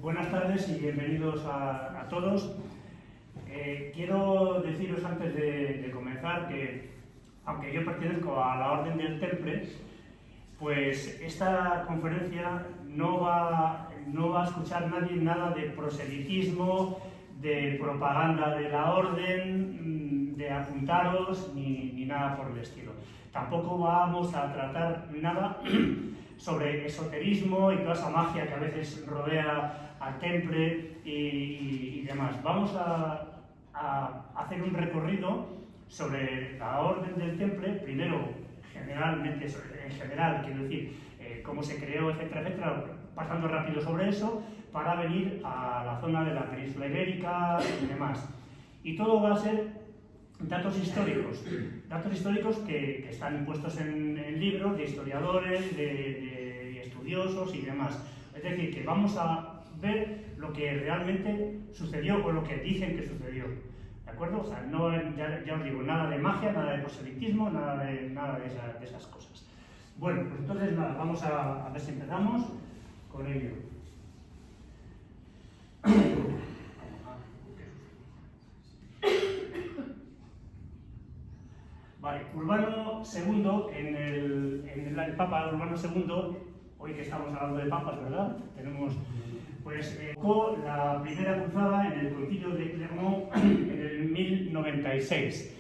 Buenas tardes y bienvenidos a todos. Quiero deciros antes de comenzar que, aunque yo pertenezco a la Orden del Temple, pues esta conferencia no va a escuchar nadie nada de proselitismo, de propaganda de la Orden, de apuntaros, ni nada por el estilo. Tampoco vamos a tratar nada sobre esoterismo y toda esa magia que a veces rodea al temple y demás. Vamos a hacer un recorrido sobre la Orden del Temple, primero generalmente, en general, quiero decir, cómo se creó, etcétera, etcétera, pasando rápido sobre eso, para venir a la zona de la península ibérica y demás. Y todo va a ser datos históricos que están impuestos en libros de historiadores, de estudiosos y demás. Es decir, que vamos a ver lo que realmente sucedió o lo que dicen que sucedió. ¿De acuerdo? O sea, no, ya os digo, nada de magia, nada de proselitismo, nada de esas cosas. Bueno, pues entonces nada, vamos a ver si empezamos con ello. Vale, Urbano II, el Papa Urbano II, hoy que estamos hablando de papas, ¿verdad? Tenemos, pues, la primera cruzada en el concilio de Clermont en el 1096.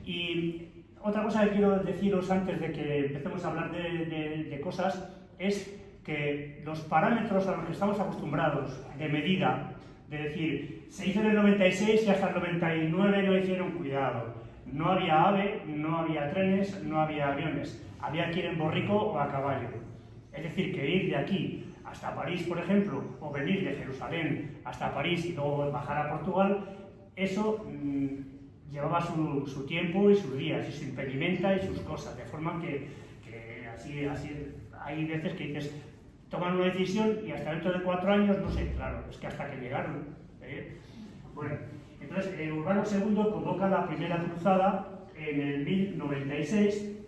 Y otra cosa que quiero deciros antes de que empecemos a hablar de cosas es que los parámetros a los que estamos acostumbrados de medida, de decir, se hizo en el 96 y hasta el 99 no hicieron cuidado. No había AVE, no había trenes, no había aviones. Había que ir en borrico o a caballo. Es decir, que ir de aquí hasta París, por ejemplo, o venir de Jerusalén hasta París y luego bajar a Portugal, eso llevaba su tiempo y sus días, y su impedimenta y sus cosas. De forma que así hay veces que dices, toman una decisión y hasta dentro de 4 años, no sé, claro, es que hasta que llegaron. Bueno. Entonces, Urbano II convoca la primera cruzada en el 1096.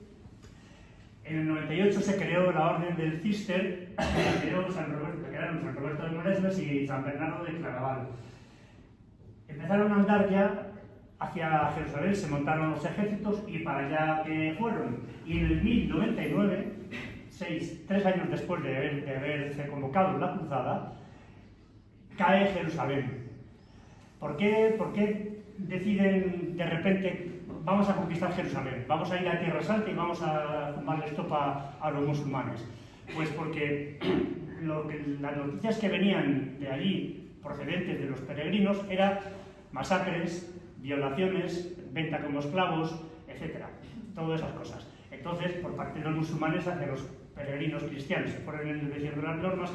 En el 98 se creó la Orden del Cister, que crearon San Roberto de Moresmes y San Bernardo de Claraval. Empezaron a andar ya hacia Jerusalén, se montaron los ejércitos y para allá fueron. Y en el 1099, 3 años después de haberse convocado la cruzada, cae Jerusalén. ¿Por qué deciden de repente, vamos a conquistar Jerusalén, vamos a ir a Tierra Santa y vamos a tomarle estopa a los musulmanes? Pues porque las noticias que venían de allí, procedentes de los peregrinos, eran masacres, violaciones, venta como esclavos, etc. Todas esas cosas. Entonces, por parte de los musulmanes hacia los peregrinos cristianos, se fueron endureciendo las normas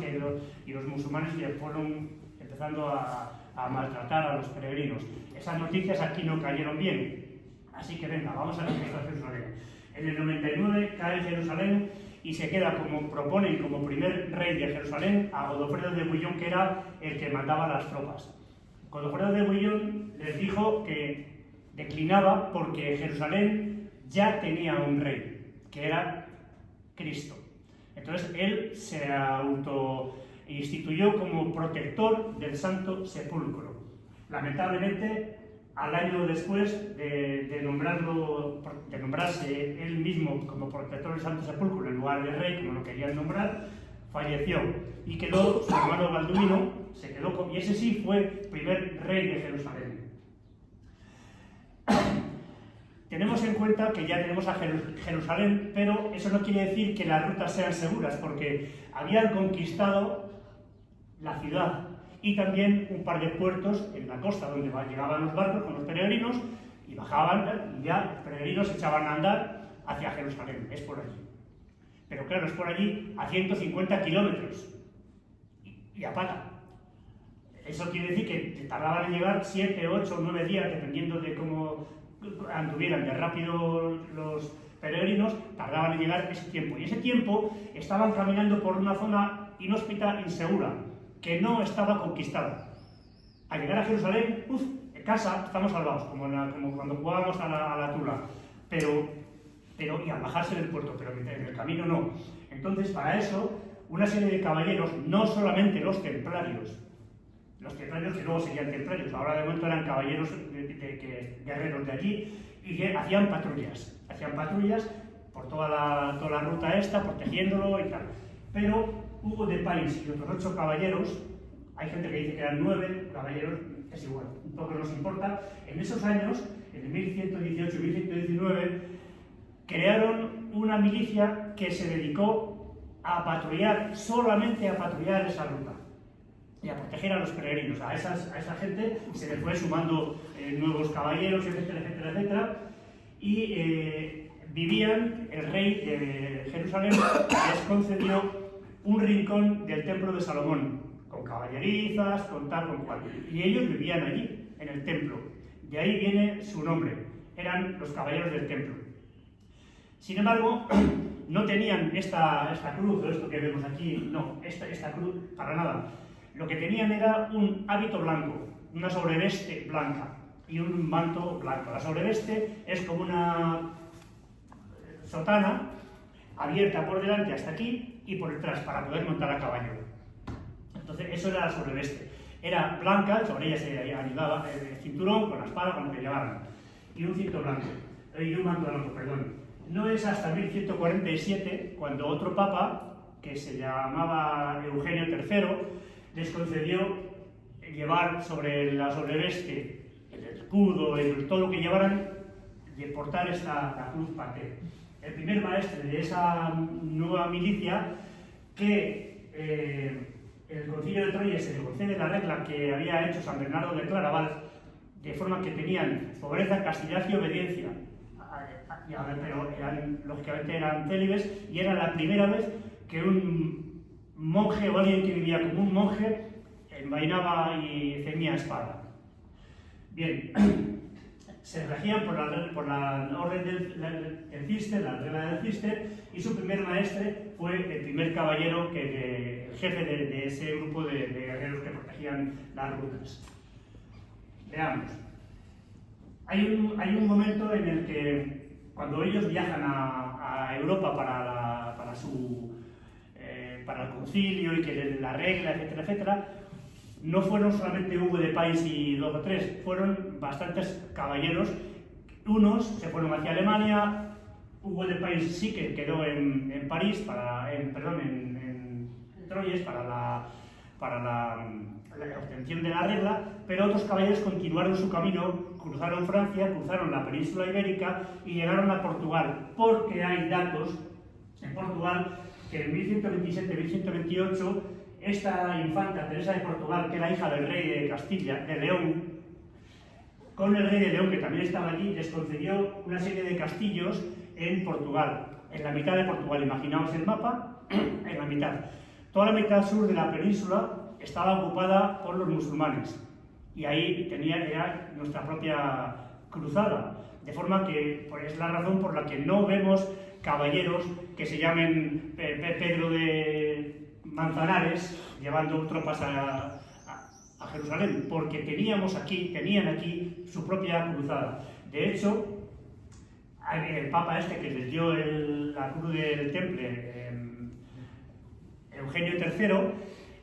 y los musulmanes ya fueron empezando a maltratar a los peregrinos. Esas noticias aquí no cayeron bien, así que venga, vamos a conquistar Jerusalén. En el 99 cae Jerusalén y se queda, como proponen, como primer rey de Jerusalén a Godofredo de Bouillon, que era el que mandaba las tropas. Godofredo de Bouillon les dijo que declinaba porque Jerusalén ya tenía un rey, que era Cristo. Entonces él se instituyó como protector del Santo Sepulcro. Lamentablemente, al año después de nombrarse él mismo como protector del Santo Sepulcro en lugar de rey, como lo querían nombrar, falleció y quedó su hermano Balduino, y ese sí fue primer rey de Jerusalén. Tenemos en cuenta que ya tenemos a Jerusalén, pero eso no quiere decir que las rutas sean seguras, porque habían conquistado la ciudad y también un par de puertos en la costa donde llegaban los barcos con los peregrinos y bajaban y ya los peregrinos echaban a andar hacia Jerusalén, es por allí. Pero claro, es por allí a 150 kilómetros y a pata. Eso quiere decir que tardaban en llegar 7, 8, 9 días, dependiendo de cómo anduvieran de rápido los peregrinos, tardaban en llegar ese tiempo. Y ese tiempo estaban caminando por una zona inhóspita, insegura, que no estaba conquistada. Al llegar a Jerusalén, en casa estamos salvados, como cuando jugábamos a la tula, pero y al bajarse del puerto, pero en el camino no. Entonces, para eso, una serie de caballeros, no solamente los templarios que luego serían templarios, ahora de momento eran caballeros guerreros de allí, y que hacían patrullas por toda la ruta esta, protegiéndolo y tal. Pero Hugo de Pais y otros 8 caballeros, hay gente que dice que eran 9 caballeros, es igual, un poco nos importa, en esos años, en 1118 y 1119, crearon una milicia que se dedicó a patrullar, solamente a patrullar esa ruta y a proteger a los peregrinos. A esa gente se le fue sumando nuevos caballeros, etcétera, etcétera, etcétera, y vivían, el rey de Jerusalén les concedió un rincón del templo de Salomón, con caballerizas, con tal, con cual, y ellos vivían allí, en el templo. De ahí viene su nombre, eran los caballeros del templo. Sin embargo, no tenían esta cruz, o esto que vemos aquí, no, esta cruz, para nada. Lo que tenían era un hábito blanco, una sobreveste blanca y un manto blanco. La sobreveste es como una sotana abierta por delante hasta aquí y por detrás para poder montar a caballo. Entonces, eso era la sobreveste. Era blanca, sobre ella se ayudaba el cinturón con la espada, con lo que llevaran, y un cinto blanco, y un manto blanco, perdón. No es hasta 1147 cuando otro papa, que se llamaba Eugenio III, les concedió llevar sobre la sobreveste, el escudo, todo lo que llevaran, de portar la cruz pater. El primer maestre de esa nueva milicia, que el concilio de Troyes se le concede la regla que había hecho San Bernardo de Claraval, de forma que tenían pobreza, castidad y obediencia, pero lógicamente eran célibes, y era la primera vez que un monje o alguien que vivía como un monje envainaba y ceñía espada. Bien, se regían por la orden del Cister, la regla del Cister, y su primer maestre fue el primer caballero, el jefe de ese grupo de guerreros que protegían las rutas. Veamos. Hay un momento en el que, cuando ellos viajan a Europa para el concilio y que la regla, etcétera, etcétera, no fueron solamente Hugo de Pais y 2 o 3, fueron bastantes caballeros. Unos se fueron hacia Alemania. Hugo de Pais sí que quedó en París, en Troyes, para la obtención de la regla, pero otros caballeros continuaron su camino, cruzaron Francia, cruzaron la península ibérica y llegaron a Portugal, porque hay datos en Portugal que en 1127-1128 esta infanta Teresa de Portugal, que era hija del rey de Castilla, de León, con el rey de León, que también estaba allí, les concedió una serie de castillos en Portugal, en la mitad de Portugal. Imaginaos el mapa, en la mitad. Toda la mitad sur de la península estaba ocupada por los musulmanes, y ahí era nuestra propia cruzada, de forma que es la razón por la que no vemos caballeros que se llamen Pedro de Manzanares llevando tropas a Jerusalén, porque tenían aquí su propia cruzada. De hecho, el papa que les dio la cruz del Temple, Eugenio III,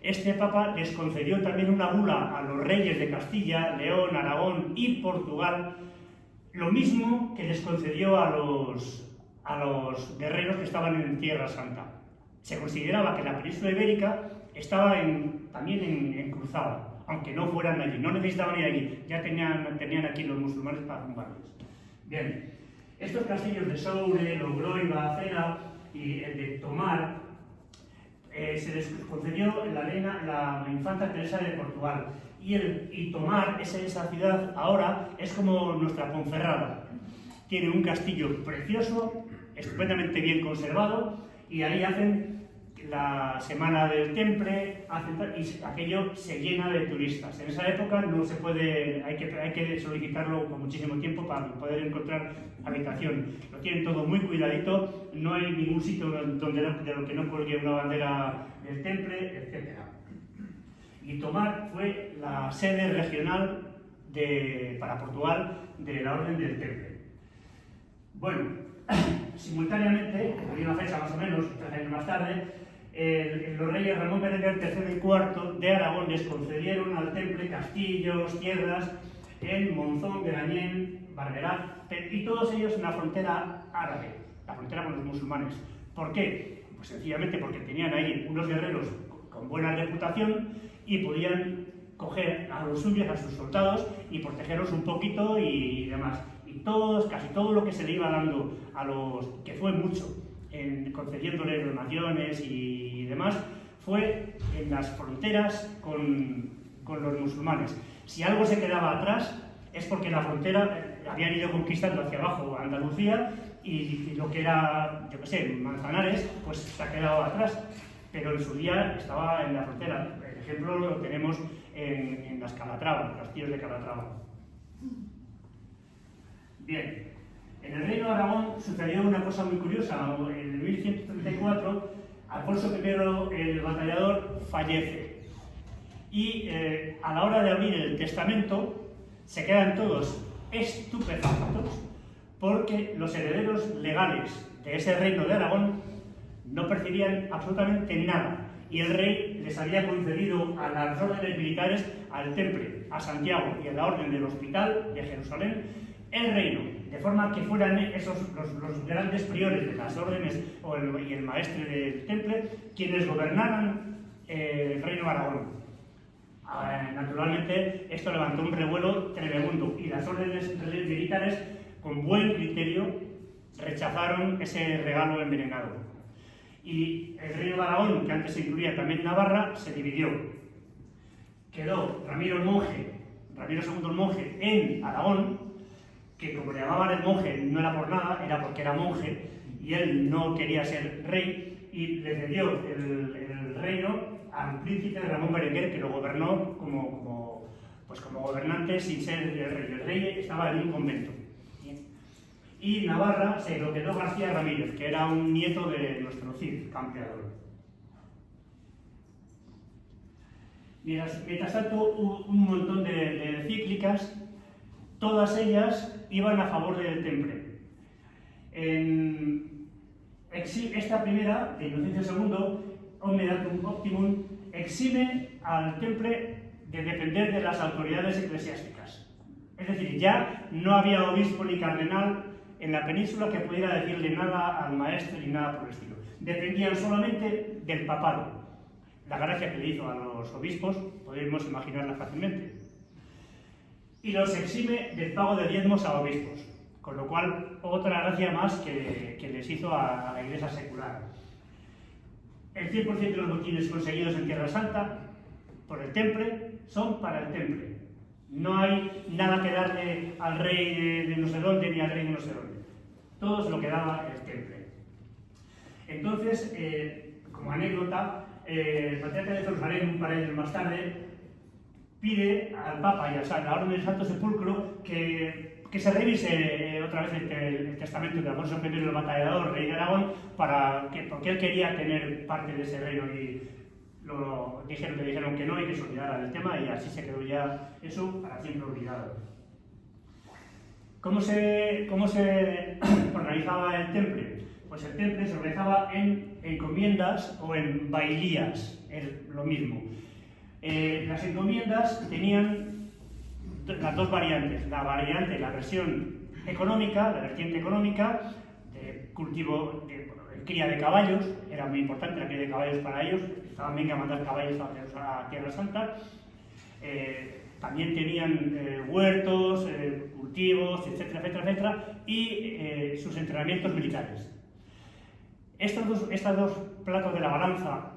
este papa les concedió también una bula a los reyes de Castilla, León, Aragón y Portugal, lo mismo que les concedió a los guerreros que estaban en Tierra Santa. Se consideraba que la península ibérica estaba también en cruzada, aunque no fueran allí, no necesitaban ir allí, ya tenían aquí los musulmanes para tumbarles. Bien, estos castillos de Soure, Logroiva, Cera y el de Tomar, se les concedió la infanta Teresa de Portugal, y Tomar, esa ciudad ahora, es como nuestra Ponferrada. Tiene un castillo precioso, estupendamente bien conservado, y ahí hacen la semana del Temple, y aquello se llena de turistas. En esa época no se puede, hay que solicitarlo con muchísimo tiempo para poder encontrar habitación. Lo tienen todo muy cuidadito, no hay ningún sitio de lo que no cuelgue una bandera del Temple, etc. Y Tomar fue la sede regional para Portugal de la Orden del Temple. Bueno, simultáneamente, en una fecha más o menos, 3 años más tarde, los reyes Ramón Berenguer III y IV de Aragón les concedieron al Temple castillos, tierras en Monzón, Grañén, Barberat, y todos ellos en la frontera árabe, la frontera con los musulmanes. ¿Por qué? Pues sencillamente porque tenían ahí unos guerreros con buena reputación y podían coger a los suyos, a sus soldados, y protegerlos un poquito y demás. Y casi todo lo que se le iba dando a los, que fue mucho, concediéndoles donaciones y demás, fue en las fronteras con los musulmanes. Si algo se quedaba atrás, es porque la frontera habían ido conquistando hacia abajo Andalucía y lo que era, yo qué sé, Manzanares, pues se ha quedado atrás. Pero en su día estaba en la frontera. El ejemplo lo tenemos en las Calatrava, los castillos de Calatrava. Bien, en el Reino de Aragón sucedió una cosa muy curiosa. En 1134, Alfonso I el Batallador fallece. Y a la hora de abrir el testamento, se quedan todos estupefactos porque los herederos legales de ese Reino de Aragón no percibían absolutamente nada, y el rey les había concedido a las órdenes militares, al Temple, a Santiago y a la Orden del Hospital de Jerusalén, el reino, de forma que fueran esos los grandes priores de las órdenes y el maestre del Temple quienes gobernaran el Reino de Aragón. Naturalmente, esto levantó un revuelo tremendo y las órdenes militares, con buen criterio, rechazaron ese regalo envenenado. Y el Reino de Aragón, que antes incluía también Navarra, se dividió. Quedó Ramiro II el monje en Aragón, que como le llamaban el monje no era por nada, era porque era monje, y él no quería ser rey, y le cedió el reino al príncipe Ramón Berenguer, que lo gobernó como gobernante sin ser el rey. El rey estaba en un convento. Y Navarra se lo quedó García Ramírez, que era un nieto de nuestro Cid, campeador. Mientras tanto, un montón de encíclicas, todas ellas iban a favor del Temple. Esta primera, de Inocencio II, Omne Datum Optimum, exime al Temple de depender de las autoridades eclesiásticas. Es decir, ya no había obispo ni cardenal en la península que pudiera decirle nada al maestre ni nada por el estilo. Dependían solamente del papado. La gracia que le hizo a los obispos podemos imaginarla fácilmente. Y los exime del pago de diezmos a obispos, con lo cual otra gracia más que les hizo a la Iglesia secular. El 100% de los botines conseguidos en Tierra Santa por el Temple son para el Temple. No hay nada que darle al rey de no sé dónde ni al rey de no sé dónde. Todo se lo quedaba el Temple. Entonces, como anécdota, el patriarca de Jerusalén, un par de años más tarde, pide al Papa y a la Orden del Santo Sepulcro que se revise otra vez el testamento de Alfonso I el Batallador, rey de Aragón, porque él quería tener parte de ese reino, y le dijeron que no y que se olvidara del tema, y así se quedó ya eso para siempre olvidado. ¿Cómo se organizaba el Temple? Pues el Temple se organizaba en encomiendas o en bailías, es lo mismo. Las encomiendas tenían las dos variantes, la versión económica, la vertiente económica, de cultivo, de cría de caballos, era muy importante la cría de caballos para ellos, estaban bien a mandar caballos a Tierra Santa. También tenían huertos, cultivos, etcétera, etcétera, etcétera, y sus entrenamientos militares. Estos dos platos de la balanza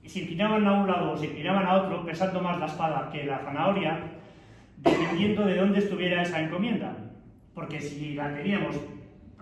se inclinaban a un lado o se inclinaban a otro, pesando más la espada que la zanahoria, dependiendo de dónde estuviera esa encomienda. Porque si la teníamos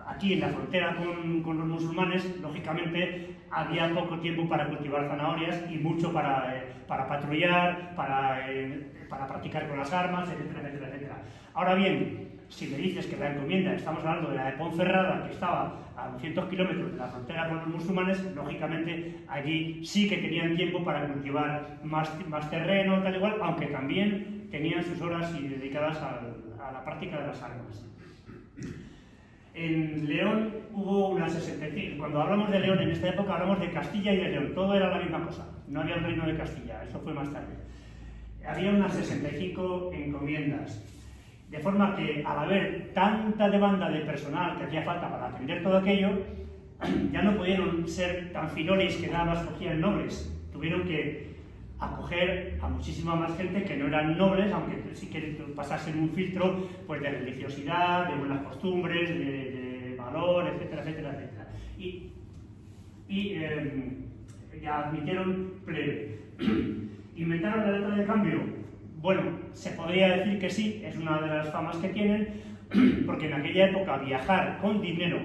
aquí en la frontera con los musulmanes, lógicamente había poco tiempo para cultivar zanahorias y mucho para patrullar, para practicar con las armas, etcétera, etcétera, etcétera. Ahora bien, si me dices que la encomienda, estamos hablando de la de Ponferrada, que estaba a 200 kilómetros de la frontera con los musulmanes, lógicamente allí sí que tenían tiempo para cultivar más terreno, tal igual, aunque también tenían sus horas dedicadas a la práctica de las armas. En León hubo unas 65. Cuando hablamos de León en esta época hablamos de Castilla y de León, todo era la misma cosa, no había el reino de Castilla, eso fue más tarde. Había unas 65 encomiendas, de forma que al haber tanta demanda de personal que hacía falta para atender todo aquello, ya no pudieron ser tan filolis que nada más cogían nobles, tuvieron que acoger a muchísima más gente que no eran nobles, aunque sí que pasasen un filtro pues, de religiosidad, de buenas costumbres, de valor, etcétera, etcétera, etcétera. Y ya admitieron plebe. ¿Inventaron la letra de cambio? Bueno, se podría decir que sí, es una de las famas que tienen, porque en aquella época viajar con dinero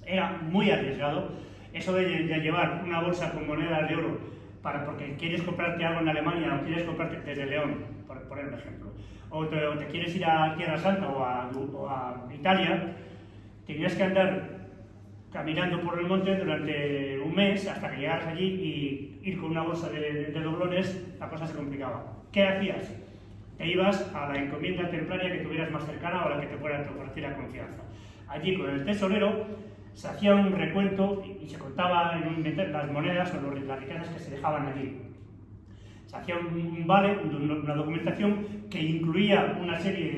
era muy arriesgado. Eso de llevar una bolsa con monedas de oro porque quieres comprarte algo en Alemania o quieres comprarte desde León, por poner un ejemplo, o te quieres ir a Tierra Santa o a Italia, tenías que andar caminando por el monte durante un mes hasta que llegaras allí y ir con una bolsa de doblones, la cosa se complicaba. ¿Qué hacías? Te ibas a la encomienda templaria que tuvieras más cercana o a la que te fuera a ofrecer la confianza. Allí con el tesorero se hacía un recuento y se contaba en las monedas o las riquezas que se dejaban allí. Se hacía un vale, una documentación que incluía una serie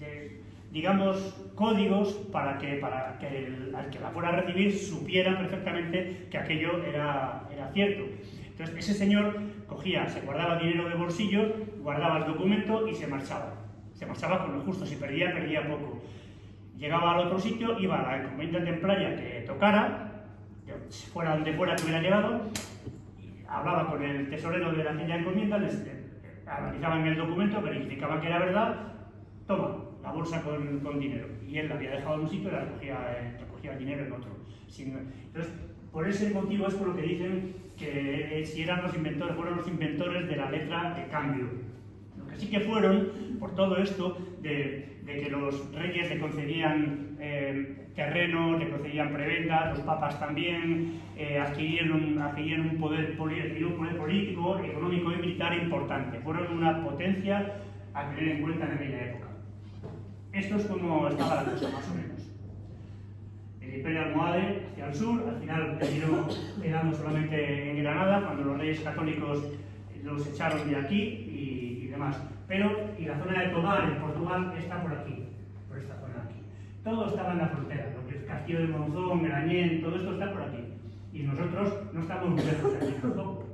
de digamos, códigos para que al que la fuera a recibir supiera perfectamente que aquello era cierto. Entonces ese señor cogía, se guardaba dinero de bolsillo, guardaba el documento y se marchaba. Se marchaba con lo justo, si perdía poco. Llegaba al otro sitio, iba a la encomienda templaria que tocara, fuera donde fuera que hubiera llegado, hablaba con el tesorero de aquella encomienda, les analizaban el documento, verificaban que era verdad, toma, la bolsa con dinero. Y él la había dejado en un sitio y la recogía el dinero en otro. Entonces, por ese motivo es por lo que dicen que si eran fueron los inventores de la letra de cambio. Lo que sí que fueron, por todo esto, de que los reyes le concedían terrenos, le concedían prebendas, los papas también, adquirieron un poder político, económico y militar importante. Fueron una potencia a tener en cuenta en aquella época. Esto es como estaba la cosa, más o menos. El Imperio Almohade hacia el sur, al final terminó quedando solamente en Granada, cuando los reyes católicos los echaron de aquí y demás. Y la zona de Tobar, en Portugal, está por aquí, por esta zona de aquí. Todo estaba en la frontera, lo que es Castillo de Monzón, Grañén, todo esto está por aquí. Y nosotros no estamos muy lejos de aquí tampoco.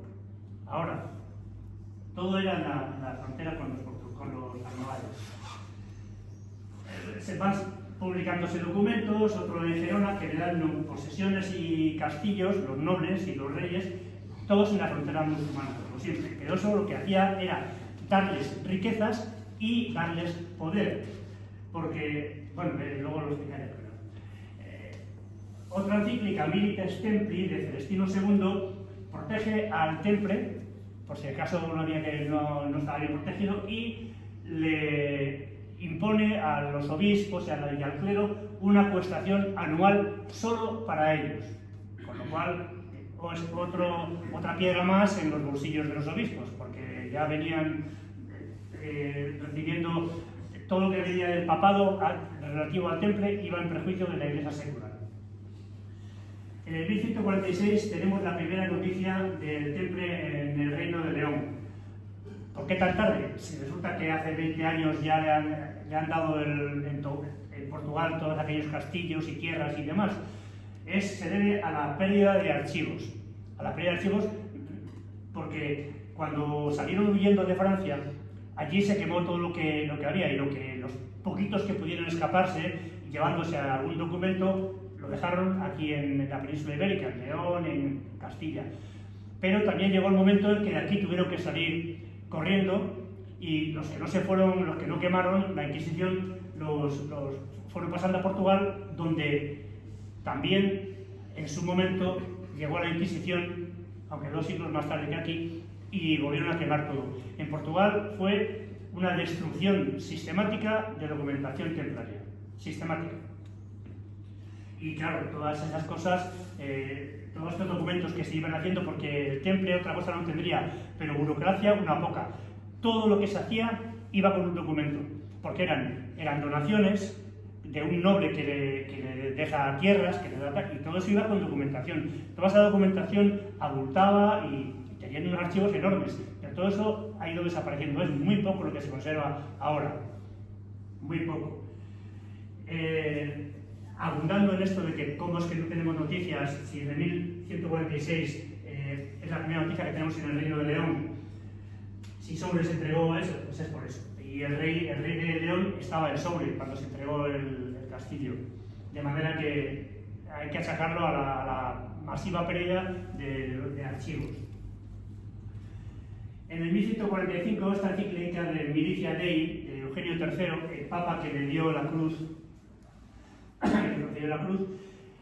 Ahora, todo era en la frontera con los almohades. Se van publicándose documentos, otro en Gerona, que le dan posesiones y castillos, los nobles y los reyes, todos en la frontera musulmana, como siempre. Pero eso lo que hacía era darles riquezas y darles poder. Porque, bueno, luego lo explicaré. Otra encíclica, Milites Templi, de Celestino II, protege al temple, por si acaso no estaba bien protegido, y le impone a los obispos y al clero una acuestación anual solo para ellos, con lo cual es otra piedra más en los bolsillos de los obispos, porque ya venían recibiendo todo lo que venía del papado relativo al temple, iba en perjuicio de la iglesia secular. En el 1146 tenemos la primera noticia del temple en el Reino de León. ¿Por qué tan tarde? Si resulta que hace 20 años ya le han dado en Portugal todos aquellos castillos y tierras y demás. Se debe a la pérdida de archivos. A la pérdida de archivos porque cuando salieron huyendo de Francia, allí se quemó todo lo que había y los poquitos que pudieron escaparse, llevándose a algún documento, lo dejaron aquí en la península ibérica, en León, en Castilla. Pero también llegó el momento en que de aquí tuvieron que salir corriendo y los que no se fueron, los que no quemaron, la Inquisición los fueron pasando a Portugal, donde también en su momento llegó la Inquisición, aunque 2 siglos más tarde que aquí, y volvieron a quemar todo. En Portugal fue una destrucción sistemática de documentación templaria, sistemática. Y claro, todas esas cosas, todos estos documentos que se iban haciendo, porque el temple otra cosa no tendría, pero burocracia una poca. Todo lo que se hacía iba con un documento, porque eran donaciones de un noble que le deja tierras, que le da, y todo eso iba con documentación. Toda esa documentación abultaba y tenían unos archivos enormes, pero todo eso ha ido desapareciendo. Es muy poco lo que se conserva ahora, muy poco. Abundando en esto de que cómo es que no tenemos noticias, si de 1146 es la primera noticia que tenemos en el Reino de León, si Sobre se entregó a eso, pues es por eso. Y el rey de León estaba en Sobre cuando se entregó el castillo. De manera que hay que achacarlo a la masiva pérdida de archivos. En el 1145, esta encíclica de Militia Dei, de Eugenio III, el papa que le dio la cruz,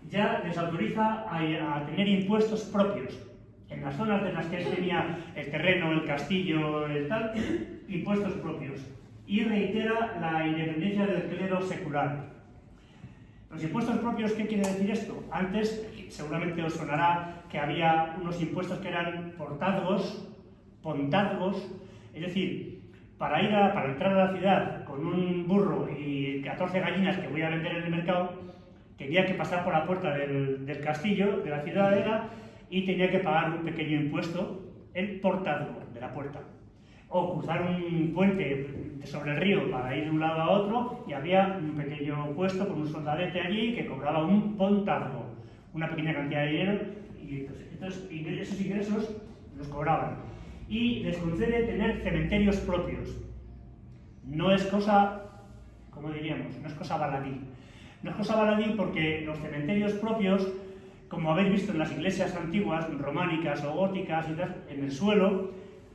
ya les autoriza a tener impuestos propios. En las zonas de las que él tenía el terreno, el castillo, el tal, impuestos propios. Y reitera la independencia del clero secular. Los impuestos propios, ¿qué quiere decir esto? Antes, seguramente os sonará que había unos impuestos que eran portazgos, pontazgos, es decir, para entrar a la ciudad con un burro y 14 gallinas que voy a vender en el mercado, tenía que pasar por la puerta del castillo, de la ciudadela, y tenía que pagar un pequeño impuesto, el portazgo de la puerta. O cruzar un puente sobre el río para ir de un lado a otro, y había un pequeño puesto con un soldadete allí que cobraba un pontazgo, una pequeña cantidad de dinero, y entonces esos ingresos los cobraban. Y les concede tener cementerios propios. No es cosa, como diríamos, no es cosa baladí. No es cosa baladí porque los cementerios propios, como habéis visto en las iglesias antiguas, románicas o góticas y tal, en el suelo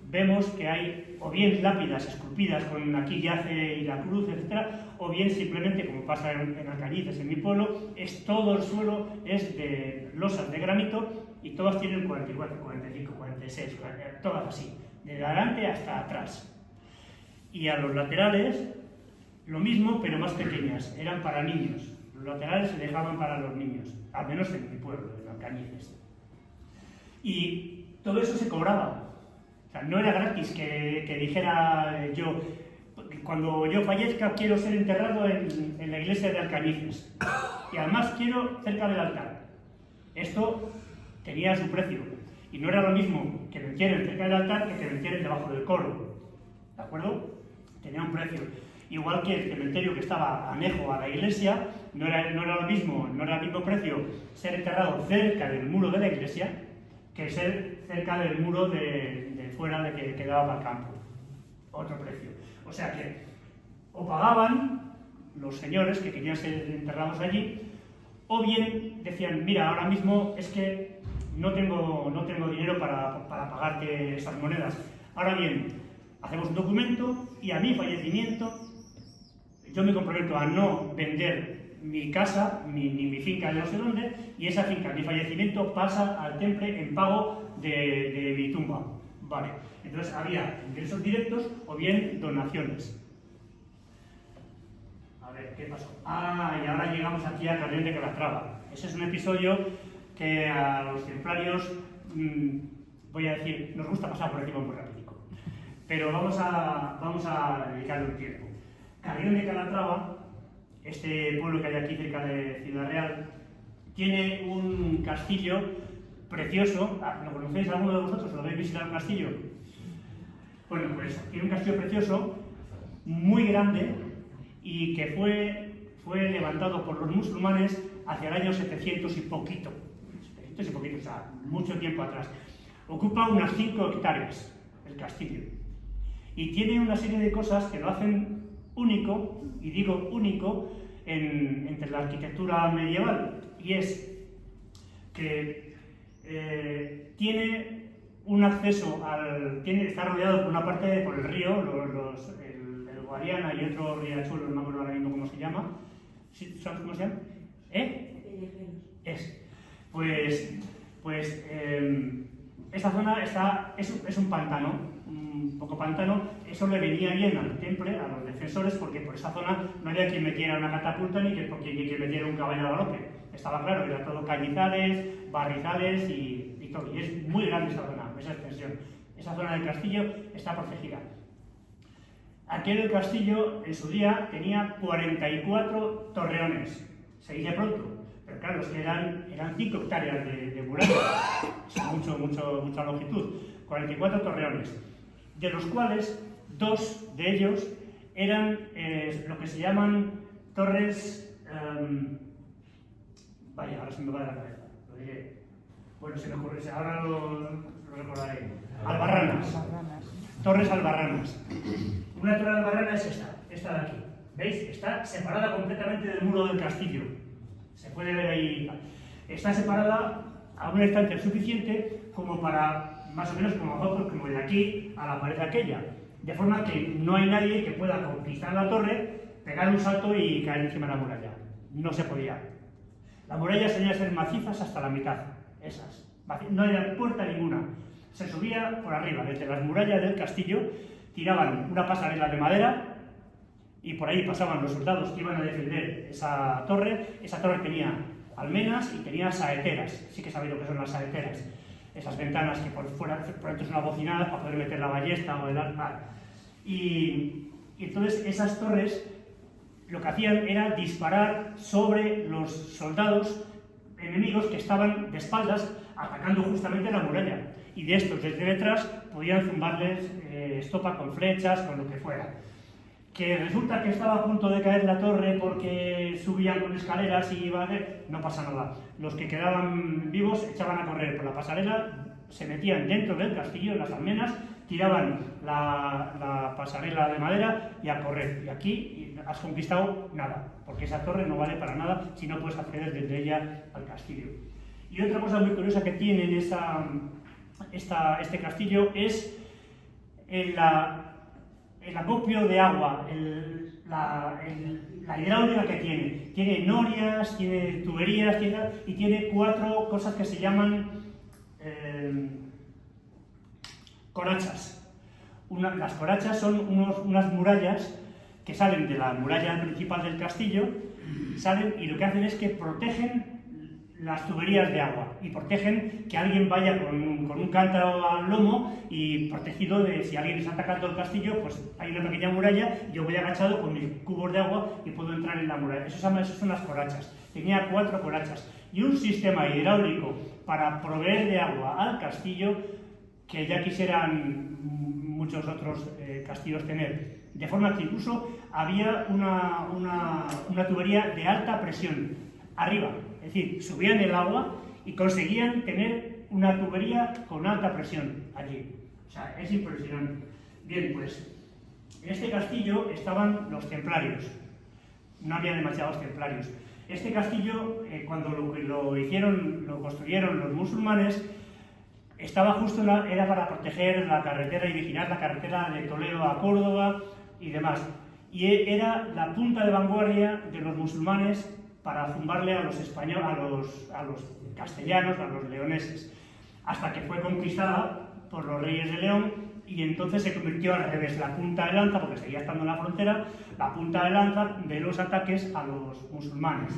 vemos que hay o bien lápidas esculpidas con aquí yace y la cruz, etc., o bien simplemente, como pasa en Alcañices, en mi pueblo, todo el suelo es de losas de granito y todas tienen 44, 45, 46, todas así, de adelante hasta atrás. Y a los laterales, lo mismo, pero más pequeñas, eran para niños. Los laterales se dejaban para los niños, al menos en mi pueblo, en Alcañices. Y todo eso se cobraba. O sea, no era gratis que dijera yo, cuando yo fallezca quiero ser enterrado en la iglesia de Alcañices. Y además quiero cerca del altar. Esto tenía su precio. Y no era lo mismo que me entierren cerca del altar que me entierren debajo del coro. ¿De acuerdo? Tenía un precio. Igual que el cementerio que estaba anejo a la iglesia, no era el mismo precio ser enterrado cerca del muro de la iglesia que ser cerca del muro de fuera de que quedaba para el campo. Otro precio. O sea que o pagaban los señores que querían ser enterrados allí, o bien decían, mira, ahora mismo es que no tengo dinero para pagarte esas monedas. Ahora bien, hacemos un documento y a mi fallecimiento yo me comprometo a no vender mi casa, ni mi finca de no sé dónde, y esa finca, mi fallecimiento, pasa al temple en pago de mi tumba. Vale, entonces había ingresos directos o bien donaciones. A ver, ¿qué pasó? Y ahora llegamos aquí a Carrión de Calatrava. Ese es un episodio que a los templarios, voy a decir, nos gusta pasar por encima muy rápido. Pero vamos a dedicarle un tiempo. Carrión de Calatrava, este pueblo que hay aquí cerca de Ciudad Real, tiene un castillo precioso. ¿Lo conocéis alguno de vosotros? ¿Lo habéis visitado un castillo? Bueno, pues tiene un castillo precioso, muy grande, y que fue levantado por los musulmanes hacia el año 700 y poquito. 700 y poquito, o sea, mucho tiempo atrás. Ocupa unas 5 hectáreas el castillo. Y tiene una serie de cosas que lo hacen único, y digo único, entre la arquitectura medieval, y es que tiene un acceso está rodeado por una parte por el río, el Guadiana y otro riachuelo, no me acuerdo ahora mismo cómo se llama. ¿Sabes cómo se llama? Esta zona es un pantano, un poco pantano. Eso le venía bien al temple, a los defensores, porque por esa zona no había quien metiera una catapulta ni quien metiera un caballo a galope. Estaba claro, era todo cañizales, barrizales y todo. Y es muy grande esa zona, esa extensión. Esa zona del castillo está protegida. Aquel castillo en su día tenía 44 torreones, se dice pronto, pero claro, es que eran 5 hectáreas de muralla, mucha longitud, 44 torreones, de los cuales 2 de ellos eran lo que se llaman torres, vaya, ahora se me va de la cabeza, lo diré, bueno, se me ocurre, ahora lo recordaré, albarranas, torres albarranas. Una torre albarrana es esta de aquí, ¿veis? Está separada completamente del muro del castillo, se puede ver ahí, está separada a una distancia suficiente como para, más o menos como de aquí a la pared aquella, de forma que no hay nadie que pueda conquistar la torre, pegar un salto y caer encima de la muralla. No se podía. La muralla tenía que ser macizas hasta la mitad, esas. No había puerta ninguna. Se subía por arriba, desde las murallas del castillo, tiraban una pasarela de madera y por ahí pasaban los soldados que iban a defender esa torre. Esa torre tenía almenas y tenía saeteras. Sí que sabéis lo que son las saeteras. Esas ventanas que por dentro es una bocinada para poder meter la ballesta o el arma. Y entonces esas torres lo que hacían era disparar sobre los soldados enemigos que estaban de espaldas atacando justamente la muralla. Y de estos, desde detrás, podían zumbarles estopa con flechas, con lo que fuera. Que resulta que estaba a punto de caer la torre porque subían con escaleras y iba a ver, no pasa nada. Los que quedaban vivos echaban a correr por la pasarela, se metían dentro del castillo, en las almenas, tiraban la pasarela de madera y a correr. Y aquí has conquistado nada, porque esa torre no vale para nada si no puedes acceder desde ella al castillo. Y otra cosa muy curiosa que tiene este castillo es el acopio de agua, la hidráulica que tiene. Tiene norias, tiene tuberías, y tiene 4 cosas que se llaman corachas. Las corachas son unas murallas que salen de la muralla principal del castillo, salen y lo que hacen es que protegen las tuberías de agua y protegen que alguien vaya con un cántaro al lomo y protegido de si alguien está atacando el castillo, pues hay una pequeña muralla, yo voy agachado con mis cubos de agua y puedo entrar en la muralla. Eso son las corachas. Tenía 4 corachas y un sistema hidráulico para proveer de agua al castillo que ya quisieran muchos otros castillos tener. De forma que incluso había una tubería de alta presión arriba. Es decir, subían el agua y conseguían tener una tubería con alta presión allí. O sea, es impresionante. Bien, pues en este castillo estaban los templarios. No había demasiados templarios. Este castillo, cuando lo construyeron los musulmanes, estaba justo era para proteger la carretera y vigilar la carretera de Toledo a Córdoba y demás. Y era la punta de vanguardia de los musulmanes para zumbarle a los españoles, a los castellanos, a los leoneses, hasta que fue conquistada por los reyes de León y entonces se convirtió al revés, la punta de lanza, porque seguía estando en la frontera, la punta de lanza de los ataques a los musulmanes.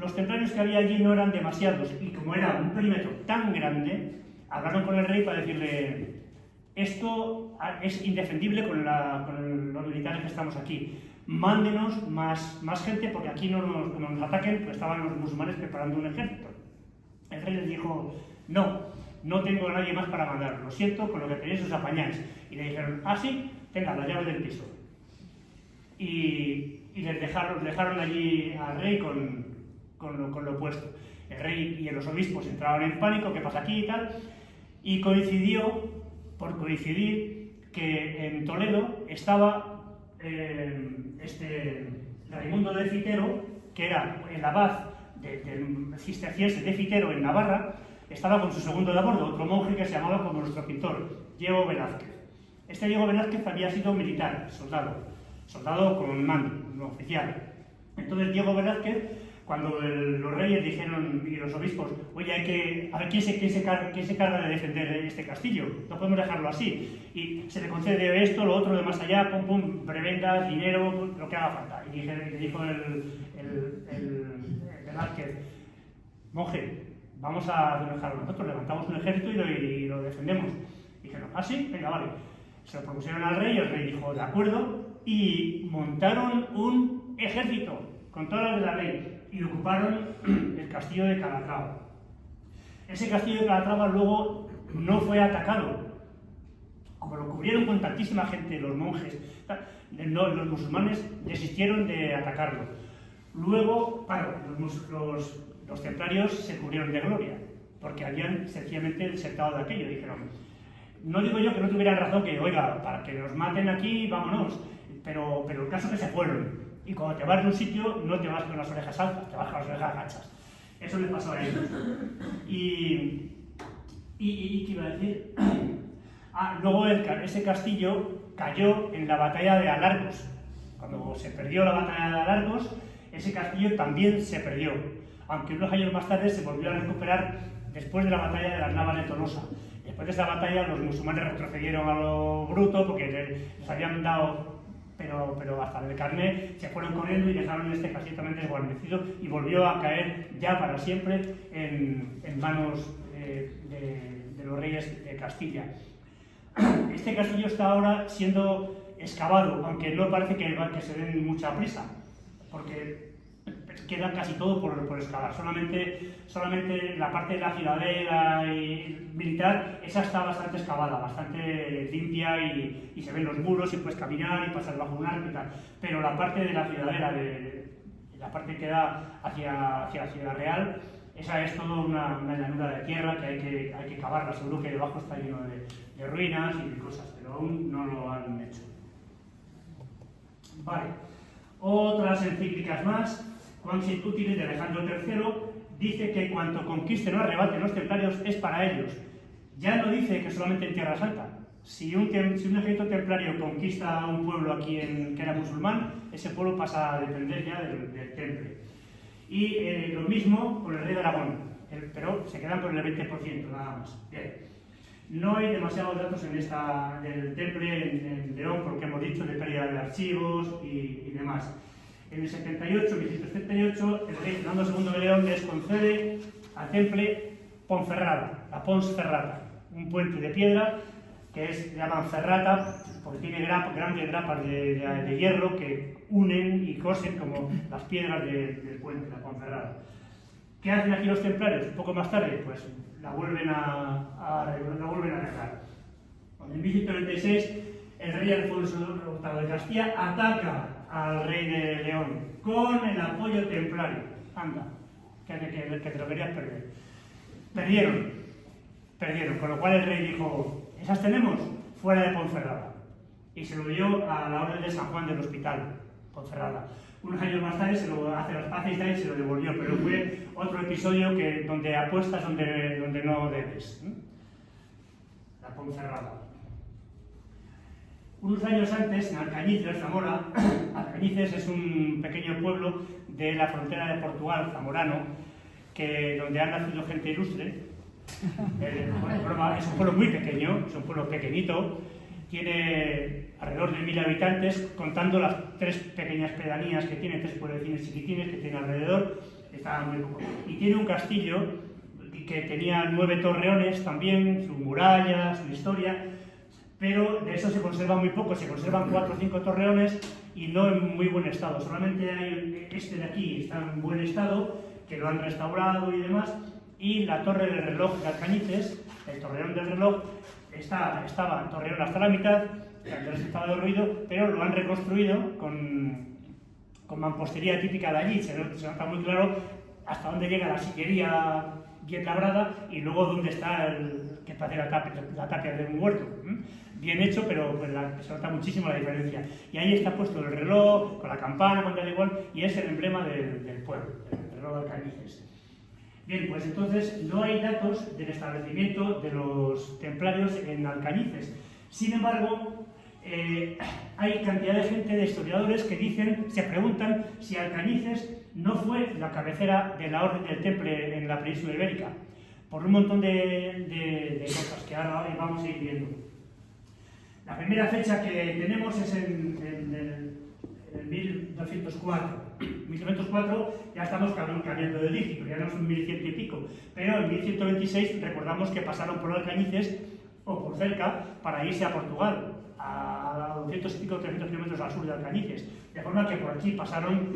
Los templarios que había allí no eran demasiados y como era un perímetro tan grande, hablaron con el rey para decirle: esto es indefendible con los militares que estamos aquí. Mándenos más gente porque aquí no nos ataquen, pues estaban los musulmanes preparando un ejército. El rey les dijo: no tengo a nadie más para mandar, lo siento, con lo que tenéis os apañáis. Y le dijeron: sí, tenga la llave del piso. Y les dejaron allí al rey con lo opuesto. El rey y los obispos entraban en pánico, ¿qué pasa aquí y tal? Y coincidió, por coincidir, que en Toledo estaba Raimundo de Fitero, que era el abad del cisterciense de Fitero en Navarra, estaba con su segundo de a bordo, otro monje que se llamaba como nuestro pintor, Diego Velázquez. Este Diego Velázquez había sido militar, soldado con mando, no oficial. Entonces Diego Velázquez, cuando los reyes dijeron y los obispos: oye, a ver quién se carga de defender este castillo, no podemos dejarlo así, y se le concede esto, lo otro, de más allá, prebendas, dinero, lo que haga falta. Y le dijo el Velázquez: monje, vamos a dejarlo nosotros, levantamos un ejército y lo defendemos. Y dijeron: sí, venga, vale. Se lo propusieron al rey y el rey dijo, de acuerdo, y montaron un ejército con todas las de la ley y ocuparon el castillo de Calatrava. Ese castillo de Calatrava luego no fue atacado. Como lo cubrieron con tantísima gente, los monjes, los musulmanes desistieron de atacarlo. Luego, claro, los templarios se cubrieron de gloria, porque habían sencillamente desertado de aquello. Dijeron, no digo yo que no tuvieran razón, que oiga, para que nos maten aquí, vámonos, pero el caso es que se fueron. Y cuando te vas de un sitio, no te vas con las orejas altas, te vas con las orejas gachas. Eso les pasó a ellos. ¿Y qué iba a decir? Luego ese castillo cayó en la batalla de Alarcos. Cuando se perdió la batalla de Alarcos, ese castillo también se perdió. Aunque unos años más tarde se volvió a recuperar después de la batalla de las Navas de Tolosa. Después de esa batalla los musulmanes retrocedieron a lo bruto porque les habían dado, pero hasta el carné, se fueron corriendo y dejaron este castillo también desguarnecido y volvió a caer ya para siempre en manos de los reyes de Castilla. Este castillo está ahora siendo excavado, aunque no parece que se den mucha prisa, porque queda casi todo por excavar. Solamente la parte de la ciudadela y militar, esa está bastante excavada, bastante limpia y se ven los muros y puedes caminar y pasar bajo un arco y tal. Pero la parte de la ciudadela, la parte que da hacia Ciudad Real, esa es toda una llanura de tierra que hay que cavarla. Seguro que debajo está lleno de ruinas y de cosas, pero aún no lo han hecho. Vale. Otras encíclicas más. Quam Utile de Alejandro III dice que cuanto conquisten o arrebaten los templarios es para ellos. Ya no dice que solamente en Tierra Santa. Si un ejército templario conquista un pueblo aquí que era musulmán, ese pueblo pasa a depender ya del temple. Y lo mismo con el rey de Aragón, pero se quedan con el 20% nada más. Bien. No hay demasiados datos del temple en León, porque hemos dicho de pérdida de archivos y demás. En el 1178, el rey Fernando II de León les concede al temple Ponferrada, la Pons Ferrata, un puente de piedra que llaman ferrata porque tiene grandes grapas de hierro que unen y cosen como las piedras del puente, la Ponferrada. ¿Qué hacen aquí los templarios? Un poco más tarde, pues la vuelven a arreglar. En 1196, el rey Alfonso VIII de Castilla ataca al rey de León con el apoyo templario. Anda, que te lo querías perder. Perdieron, con lo cual el rey dijo, ¿esas tenemos? Fuera de Ponferrada. Y se lo dio a la orden de San Juan del Hospital, Ponferrada. Unos años más tarde se lo hace las paces y se lo devolvió, pero fue otro episodio donde apuestas donde no debes. La Ponferrada. Unos años antes, en Alcañices, Zamora, Alcañices es un pequeño pueblo de la frontera de Portugal, zamorano, donde ha nacido gente ilustre. Es un pueblo muy pequeño, es un pueblo pequeñito, tiene alrededor de 1000 habitantes, contando las 3 pequeñas pedanías que tiene, 3 pueblecines chiquitines que tiene alrededor, está muy poco. Y tiene un castillo que tenía 9 torreones también, su muralla, su historia, pero de eso se conserva muy poco, se conservan 4 o 5 torreones y no en muy buen estado. Solamente hay este de aquí, está en buen estado, que lo han restaurado y demás, y la torre del reloj de Alcañices, el torreón del reloj, estaba el torreón hasta la mitad, entonces estaba derruido, pero lo han reconstruido con mampostería típica de allí. Se nota muy claro hasta dónde llega la sillería bien labrada y luego dónde está que parece la tapia de un huerto. Bien hecho, pero pues, se nota muchísimo la diferencia. Y ahí está puesto el reloj, con la campana, con tal igual, y es el emblema del pueblo, el reloj de Alcañices. Bien, pues entonces no hay datos del establecimiento de los templarios en Alcañices. Sin embargo, hay cantidad de gente, de historiadores, que se preguntan si Alcañices no fue la cabecera de la Orden del Temple en la península ibérica, por un montón de cosas que ahora vamos a ir viendo. La primera fecha que tenemos es en 1204. En 1204 ya estamos cambiando de dígito, ya no son 1100 y pico, pero en 1126 recordamos que pasaron por Alcañices o por cerca para irse a Portugal, a 200 y pico, 300 kilómetros al sur de Alcañices, de forma que por aquí pasaron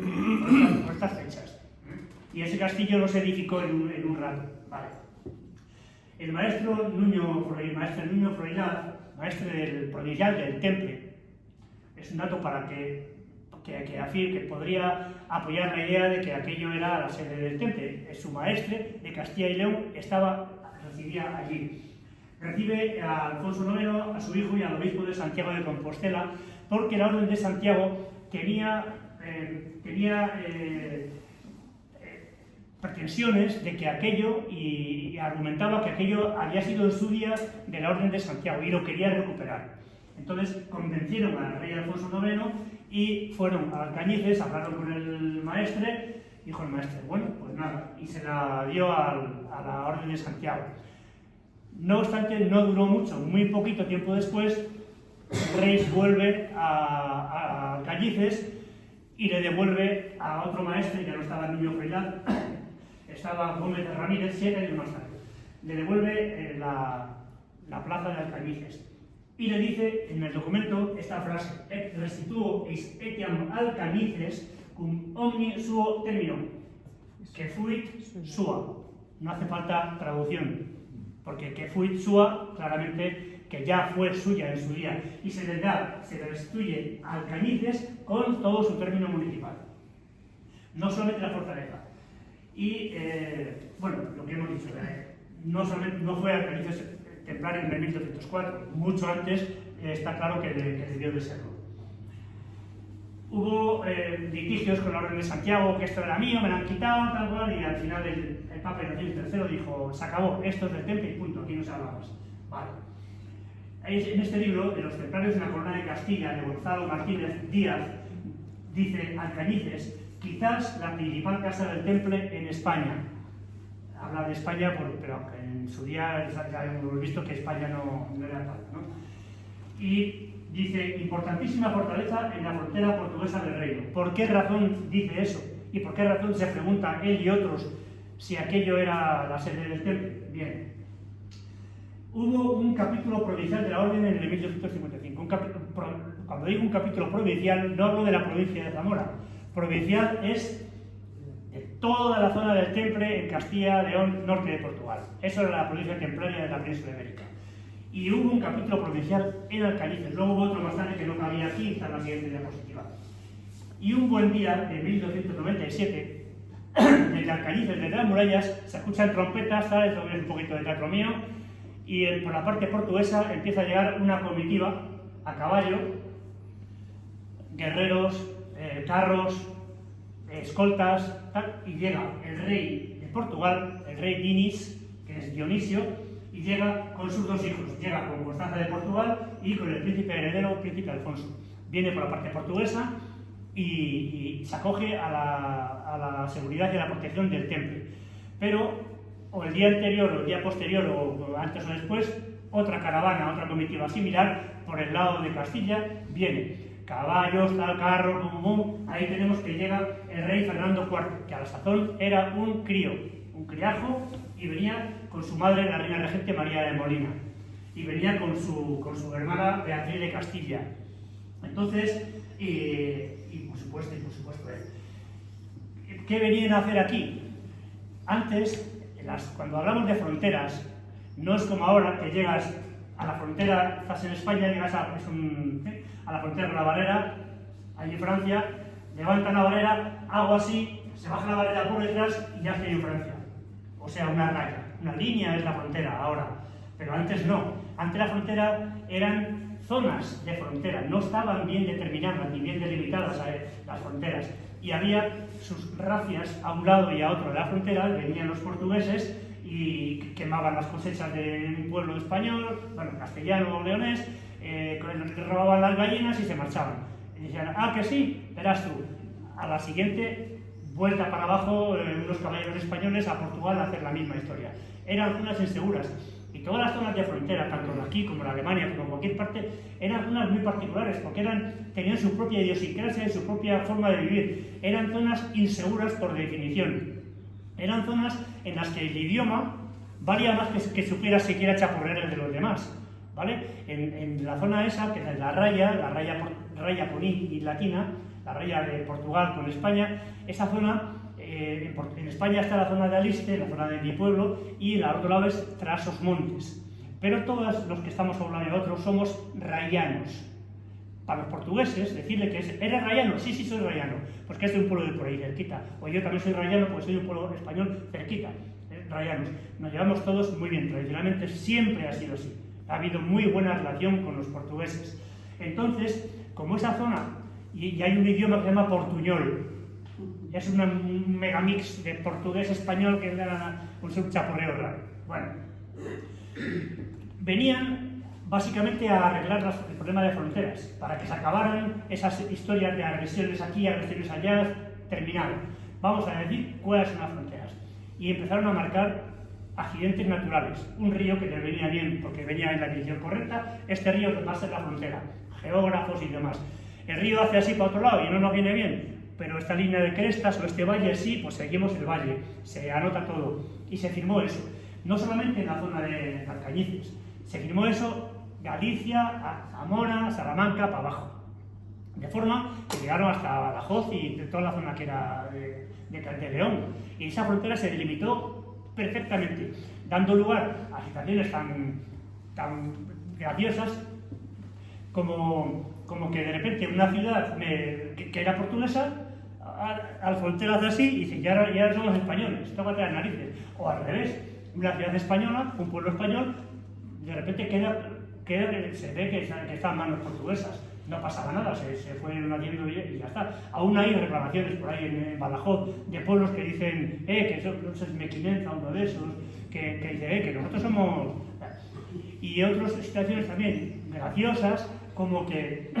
por estas fechas. Y ese castillo no se edificó en un rato. Vale. El maestro Nuño Froilaz, maestre del provincial del Temple, es un dato para que podría apoyar la idea de que aquello era la sede del Temple. Su maestre de Castilla y León residía allí. Recibe a Alfonso IX, a su hijo y al obispo de Santiago de Compostela, porque la Orden de Santiago tenía pretensiones de que aquello, y argumentaba que aquello había sido en su día de la Orden de Santiago y lo quería recuperar. Entonces convencieron al rey Alfonso IX y fueron a Alcañices, hablaron con el maestre, dijo el maestre, bueno, pues nada, y se la dio a la Orden de Santiago. No obstante, no duró mucho, muy poquito tiempo después, el rey vuelve a Alcañices y le devuelve a otro maestre, ya no estaba Nuño Froilaz, estaba Gómez de Ramírez, 7 años más tarde. Le devuelve la plaza de Alcañices y le dice en el documento esta frase: et restituo eis etiam Alcañices cum omni suo termino, que fuit sua. No hace falta traducción, porque que fuit sua, claramente que ya fue suya en su día, y se le restituye a Alcañices con todo su término municipal, no solamente la fortaleza. Y, bueno, lo que hemos dicho, no fue Alcañices templario en el 1204, mucho antes está claro que debió de serlo. Hubo litigios con la Orden de Santiago, que esto era mío, me lo han quitado, tal cual, y al final el Papa Inocencio III dijo, se acabó, esto es del Temple y punto, aquí no se habla más. Vale. En este libro, de los templarios de la Corona de Castilla, de Gonzalo Martínez Díaz, dice Alcañices, quizás la principal casa del Temple en España. Habla de España, pero en su día ya hemos visto que España no era tal, ¿no? Y dice, importantísima fortaleza en la frontera portuguesa del reino. ¿Por qué razón dice eso? ¿Y por qué razón se pregunta él y otros si aquello era la sede del Temple? Bien. Hubo un capítulo provincial de la Orden en el 1255. Cuando digo un capítulo provincial, no hablo de la provincia de Zamora. Provincial es de toda la zona del Temple en Castilla, León, norte de Portugal. Eso era la provincia templaria de la península ibérica. Y hubo un capítulo provincial en Alcañices. Luego hubo otro más tarde que no cabía aquí, está en la siguiente diapositiva. Y un buen día, de 1297, desde Alcañices, desde las murallas, se escuchan trompetas, ¿sabes? Esto es un poquito de teatro mío. Y por la parte portuguesa empieza a llegar una comitiva a caballo, guerreros, carros, escoltas, tal, y llega el rey de Portugal, el rey Dinis, que es Dionisio, y llega con sus dos hijos, llega con Constanza de Portugal y con el príncipe heredero, príncipe Alfonso. Viene por la parte portuguesa y se acoge a la seguridad y a la protección del Temple. Pero o el día anterior, o el día posterior, o antes o después, otra caravana, otra comitiva similar, por el lado de Castilla, viene. Caballos, tal, carro, ahí tenemos que llega el rey Fernando IV, que a la sazón era un crío, un criajo, y venía con su madre, la reina regente María de Molina, y venía con su hermana Beatriz de Castilla. Entonces, y por supuesto, ¿qué venían a hacer aquí? Antes, cuando hablamos de fronteras, no es como ahora que llegas a la frontera, estás en España, llegas a la frontera con la barrera, allí en Francia, levantan la barrera, hago así, se baja la barrera por detrás y ya estoy en Francia. O sea, una raya, una línea es la frontera ahora, pero antes no. Antes la frontera eran zonas de frontera, no estaban bien determinadas ni bien delimitadas las fronteras. Y había sus racias a un lado y a otro de la frontera, venían los portugueses y quemaban las cosechas de un pueblo español, bueno, castellano o leonés, robaban las gallinas y se marchaban. Y decían, ah, que sí, verás tú. A la siguiente, vuelta para abajo, unos caballeros españoles a Portugal a hacer la misma historia. Eran zonas inseguras. Y todas las zonas de frontera, tanto de aquí como de Alemania, como en cualquier parte, eran zonas muy particulares, porque tenían su propia idiosincrasia y su propia forma de vivir. Eran zonas inseguras por definición. Eran zonas en las que el idioma valía más que supiera siquiera chapurrear el de los demás. ¿vale? En la zona esa, que es la raya con I latina, la raya de Portugal con España, esa zona, en España está la zona de Aliste, la zona de mi pueblo, y al otro lado es Trás-os-Montes. Pero todos los que estamos a un lado y a otro somos rayanos. Para los portugueses, decirle que ¿eres rayano? Sí, sí, soy rayano. Pues que es de un pueblo de por ahí, cerquita. O yo también soy rayano, pues soy de un pueblo español cerquita. Rayanos. Nos llevamos todos muy bien. Tradicionalmente siempre ha sido así. Ha habido muy buena relación con los portugueses. Entonces, como esa zona, y hay un idioma que se llama portuñol, es un megamix de portugués-español que era un chapurreo raro. Bueno, venían básicamente a arreglar el problema de fronteras, para que se acabaran esas historias de agresiones aquí, agresiones allá, terminaron. Vamos a decir cuáles son las fronteras. Y empezaron a marcar accidentes naturales. Un río que les venía bien porque venía en la dirección correcta, este río que va a ser la frontera, geógrafos y demás. El río hace así para otro lado y no nos viene bien, pero esta línea de crestas o este valle sí, pues seguimos el valle, se anota todo. Y se firmó eso, no solamente en la zona de Alcañices, se firmó eso Galicia, Zamora, Salamanca, para abajo. De forma que llegaron hasta Badajoz y de toda la zona que era de León. Y esa frontera se delimitó perfectamente, dando lugar a situaciones tan graciosas como que de repente una ciudad que era portuguesa, al frontera hace así y dice, ya somos españoles, esto va a traer narices. O al revés, una ciudad española, un pueblo español, de repente se ve que está en manos portuguesas. No pasaba nada, se fue haciendo y ya está. Aún hay reclamaciones por ahí en Badajoz de pueblos que dicen que eso es Mequinenza, uno de esos, que dice que nosotros somos... Y otras situaciones también graciosas, como que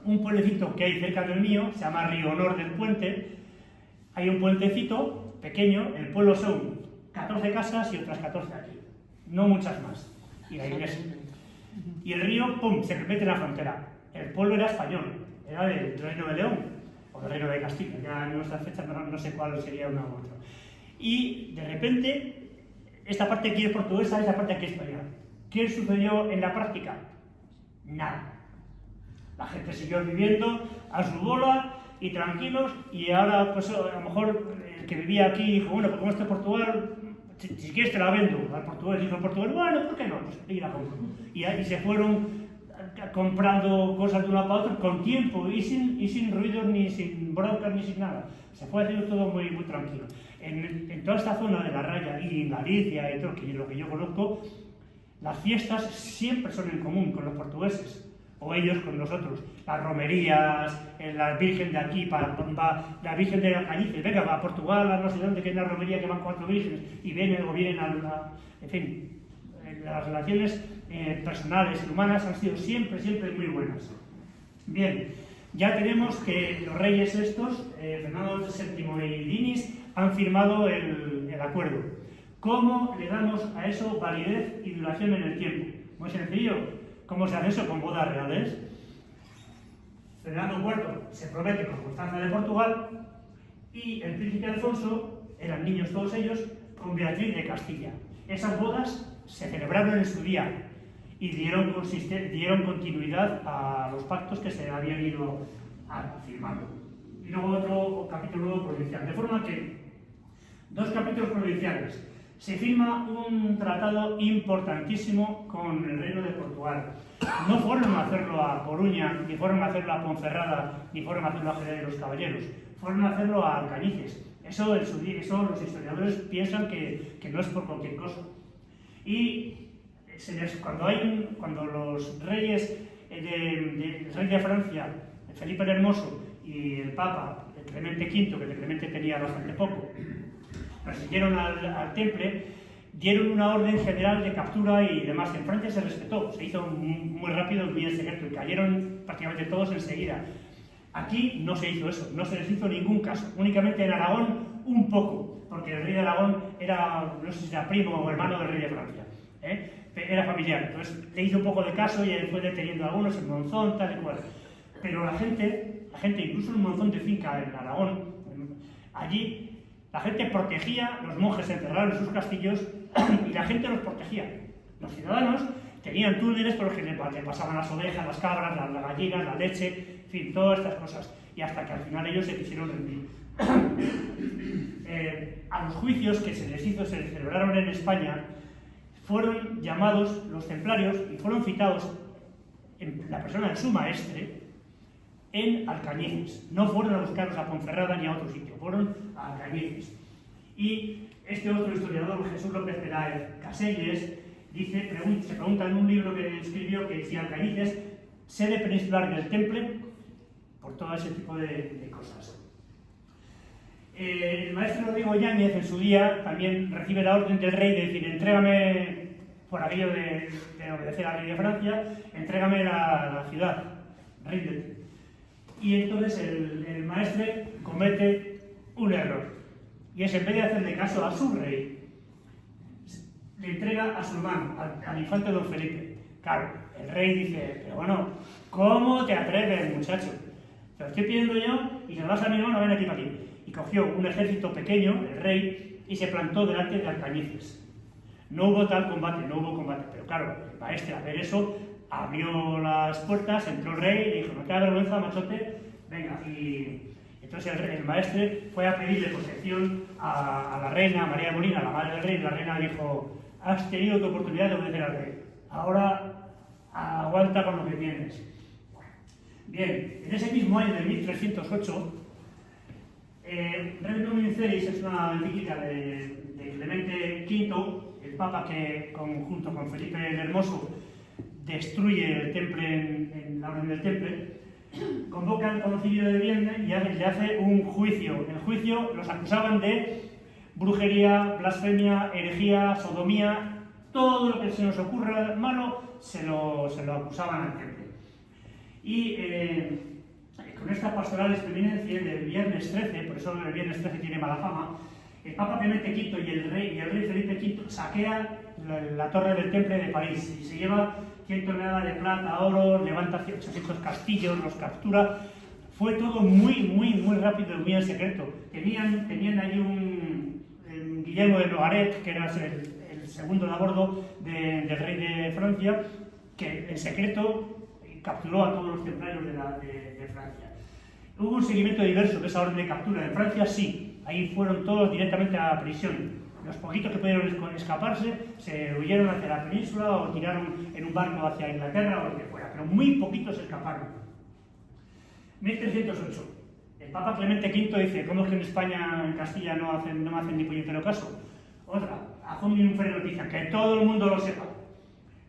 un pueblecito que hay cerca del mío, se llama Río Honor del Puente, hay un puentecito pequeño, el pueblo son 14 casas y otras 14 aquí, no muchas más, y la iglesia. Y el río, pum, se mete en la frontera. El pueblo era español, era del Reino de León, o del Reino de Castilla, ya en nuestras fechas no sé cuál sería una u otra. Y de repente, esta parte aquí es portuguesa, esta parte aquí es española. ¿Qué sucedió en la práctica? Nada. La gente siguió viviendo a su bola y tranquilos, y ahora, pues a lo mejor el que vivía aquí dijo, bueno, pues como este Portugal, si quieres te la vendo al portugués, dijo el portugués, bueno, ¿por qué no? Pues y la compro. Y se fueron comprando cosas de una para otra con tiempo y sin ruidos, ni sin broncas, ni sin nada. Se fue haciendo todo muy, muy tranquilo. En toda esta zona de la raya y en Galicia y todo, que es lo que yo conozco, las fiestas siempre son en común con los portugueses, o ellos con nosotros. Las romerías, la Virgen de aquí, la Virgen de Alcañices, venga, va a Portugal, a no sé dónde, que es una romería que van 4 vírgenes, y vienen en fin, las relaciones personales y humanas han sido siempre muy buenas. Bien, ya tenemos que los reyes estos, Fernando VII y Dinis, han firmado el acuerdo. ¿Cómo le damos a eso validez y duración en el tiempo? Muy sencillo. ¿Cómo se hace eso? Con bodas reales. Fernando IV se promete con Constanza de Portugal y el príncipe Alfonso, eran niños todos ellos, con Beatriz de Castilla. Esas bodas se celebraron en su día y dieron continuidad a los pactos que se habían ido firmando. Y luego otro capítulo provincial. De forma que, 2 capítulos provinciales. Se firma un tratado importantísimo con el Reino de Portugal. No fueron a hacerlo a Coruña, ni fueron a hacerlo a Ponferrada, ni fueron a hacerlo a Jerez de los Caballeros. Fueron a hacerlo a Alcañices. Eso los historiadores piensan que no es por cualquier cosa. Y cuando los reyes el rey de Francia, Felipe el Hermoso, y el Papa, el Clemente V, que el Clemente tenía bastante poco, persiguieron al Temple, dieron una orden general de captura y demás. En Francia se respetó, se hizo muy rápido, muy en secreto, y cayeron prácticamente todos enseguida. Aquí no se hizo eso, no se les hizo ningún caso, únicamente en Aragón un poco, porque el rey de Aragón era, no sé si era primo o hermano del rey de Francia, era familiar, entonces le hizo un poco de caso y él fue deteniendo a algunos en Monzón, tal y cual. Pero la gente, incluso en Monzón de Finca, en Aragón, allí, la gente protegía, los monjes se encerraron en sus castillos y la gente los protegía. Los ciudadanos tenían túneles por los que le pasaban las ovejas, las cabras, las gallinas, la leche, en fin, todas estas cosas. Y hasta que al final ellos se quisieron rendir. A los juicios que se les celebraron en España, fueron llamados los templarios y fueron citados en la persona de su maestre en Alcañices. No fueron a buscarlos a Ponferrada ni a otro sitio, fueron a Alcañices. Y este otro historiador, Jesús López Peláez Caselles, se pregunta en un libro que escribió que si Alcañices, sede peninsular del Temple, por todo ese tipo de cosas. El maestro Rodrigo Yáñez, en su día, también recibe la orden del rey de decir: entrégame, por aquello de obedecer al rey de Francia, entrégame la ciudad, ríndete. Y entonces el maestre comete un error, y es, en vez de hacerle caso a su rey, le entrega a su hermano, al infante don Felipe. Claro, el rey dice: pero bueno, ¿cómo te atreves, muchacho? Te lo estoy pidiendo yo y se lo vas a mi hermano, ven aquí para aquí. Y cogió un ejército pequeño, el rey, y se plantó delante de Alcañices. No hubo tal combate, pero claro, el maestre, al ver eso, abrió las puertas, entró el rey y dijo: no te da vergüenza, machote, venga. Y entonces el maestre fue a pedirle protección a la reina, a María de Molina, la madre del rey, y la reina dijo: has tenido tu oportunidad de obedecer al rey, ahora aguanta con lo que tienes. Bien, en ese mismo año de 1308, Regnum Incelis es una encíclica de Clemente V, el Papa que, junto con Felipe el Hermoso, destruye el Temple en la Orden del Temple, convoca al Concilio de Viena y le hace un juicio. En el juicio los acusaban de brujería, blasfemia, herejía, sodomía, todo lo que se nos ocurra malo se lo acusaban al Temple. Y con esta pastoral eminencia del viernes 13, por eso el viernes 13 tiene mala fama, el Papa Clemente V y el rey Felipe V saquean la torre del Temple de París y se lleva 100 toneladas de plata, oro, levanta 800 castillos, los captura. Fue todo muy rápido y muy en secreto. Tenían allí un Guillermo de Nogaret, que era el segundo de a bordo del rey de Francia, que en secreto capturó a todos los templarios de Francia. Hubo un seguimiento diverso de esa orden de captura. En Francia sí, ahí fueron todos directamente a prisión. Los poquitos que pudieron escaparse se huyeron hacia la península o tiraron en un barco hacia Inglaterra o lo que fuera, pero muy poquitos escaparon. 1308. El Papa Clemente V dice: ¿cómo es que en España, en Castilla, no me hacen ni puñetero caso? Otra, Azón y un Ferrer noticia, que todo el mundo lo sepa.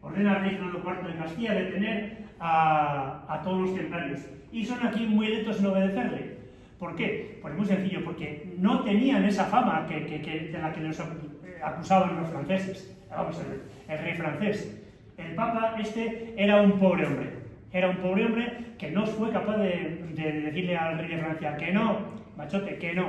Ordena al rey Fernando IV de Castilla detener a todos los templarios. Y son aquí muy lentos en obedecerle. ¿Por qué? Pues muy sencillo, porque no tenían esa fama de la que nos acusaban los franceses. Vamos a ver, el rey francés. El Papa era un pobre hombre. Era un pobre hombre que no fue capaz de decirle al rey de Francia que no, machote, que no.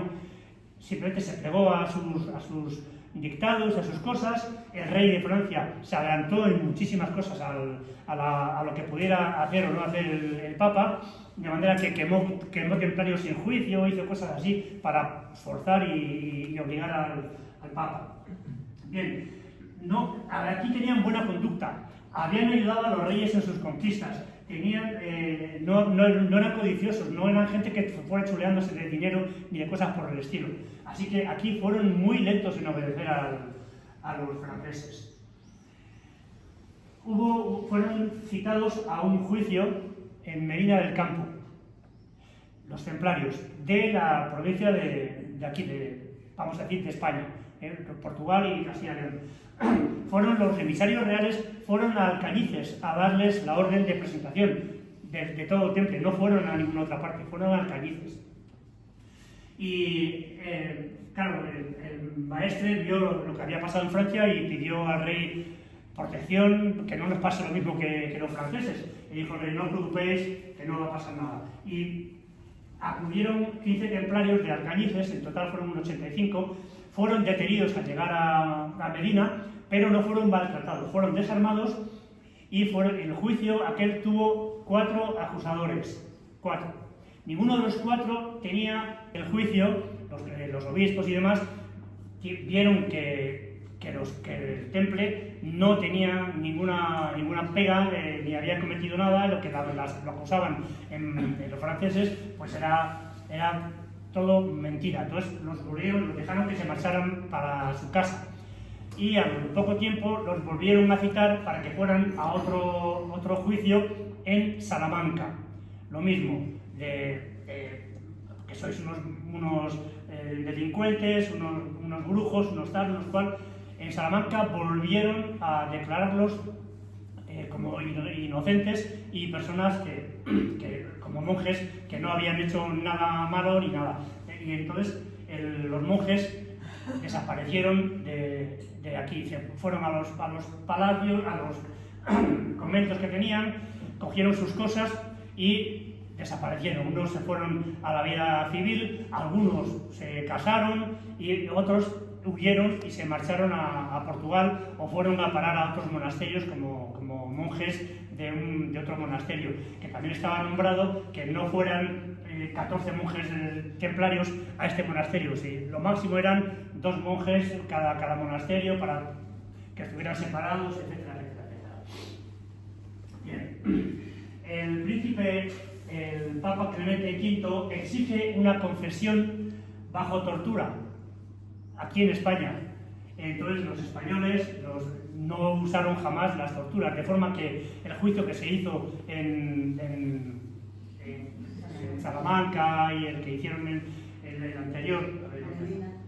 Simplemente se plegó a sus dictados, a sus cosas. El rey de Francia se adelantó en muchísimas cosas a lo que pudiera hacer o no hacer el Papa, de manera que quemó templarios sin juicio, hizo cosas así para forzar y obligar al Papa. Bien, aquí tenían buena conducta, habían ayudado a los reyes en sus conquistas, no eran codiciosos, no eran gente que fuera chuleándose de dinero ni de cosas por el estilo. Así que aquí fueron muy lentos en obedecer a los franceses. Fueron citados a un juicio en Medina del Campo, los templarios, de la provincia de aquí, vamos a decir, de España, Portugal y Castilla y León. Los emisarios reales fueron a Alcañices a darles la orden de presentación de todo el temple, no fueron a ninguna otra parte, fueron a Alcañices. Y claro, el maestre vio lo que había pasado en Francia y pidió al rey protección, que no nos pase lo mismo que los franceses. Y dijo: rey, no os preocupéis, que no va a pasar nada. Y acudieron 15 templarios de Alcañices, en total fueron unos 85, fueron detenidos al llegar a Medina, pero no fueron maltratados, fueron desarmados y el juicio aquel tuvo 4 acusadores, 4. Ninguno de los 4 tenía el juicio, los obispos y demás, vieron que que el temple no tenía ninguna pega, ni había cometido nada, lo que lo acusaban en los franceses, pues era todo mentira. Entonces los dejaron que se marcharan para su casa. Y al poco tiempo los volvieron a citar para que fueran a otro juicio en Salamanca. Lo mismo, que sois unos delincuentes, unos brujos, unos tal, unos cual. En Salamanca volvieron a declararlos como inocentes y personas que, como monjes, que no habían hecho nada malo ni nada. Y entonces los monjes desaparecieron de aquí, se fueron a los palacios, a los conventos que tenían, cogieron sus cosas y desaparecieron. Unos se fueron a la vida civil, algunos se casaron y otros huyeron y se marcharon a Portugal o fueron a parar a otros monasterios como monjes de otro monasterio, que también estaba nombrado que no fueran 14 monjes templarios a este monasterio. Sí, lo máximo eran 2 monjes cada monasterio para que estuvieran separados, etcétera, etcétera, etcétera. Bien. El Papa Clemente V exige una confesión bajo tortura aquí en España. Entonces los españoles no usaron jamás las torturas, de forma que el juicio que se hizo en Salamanca y el que hicieron el anterior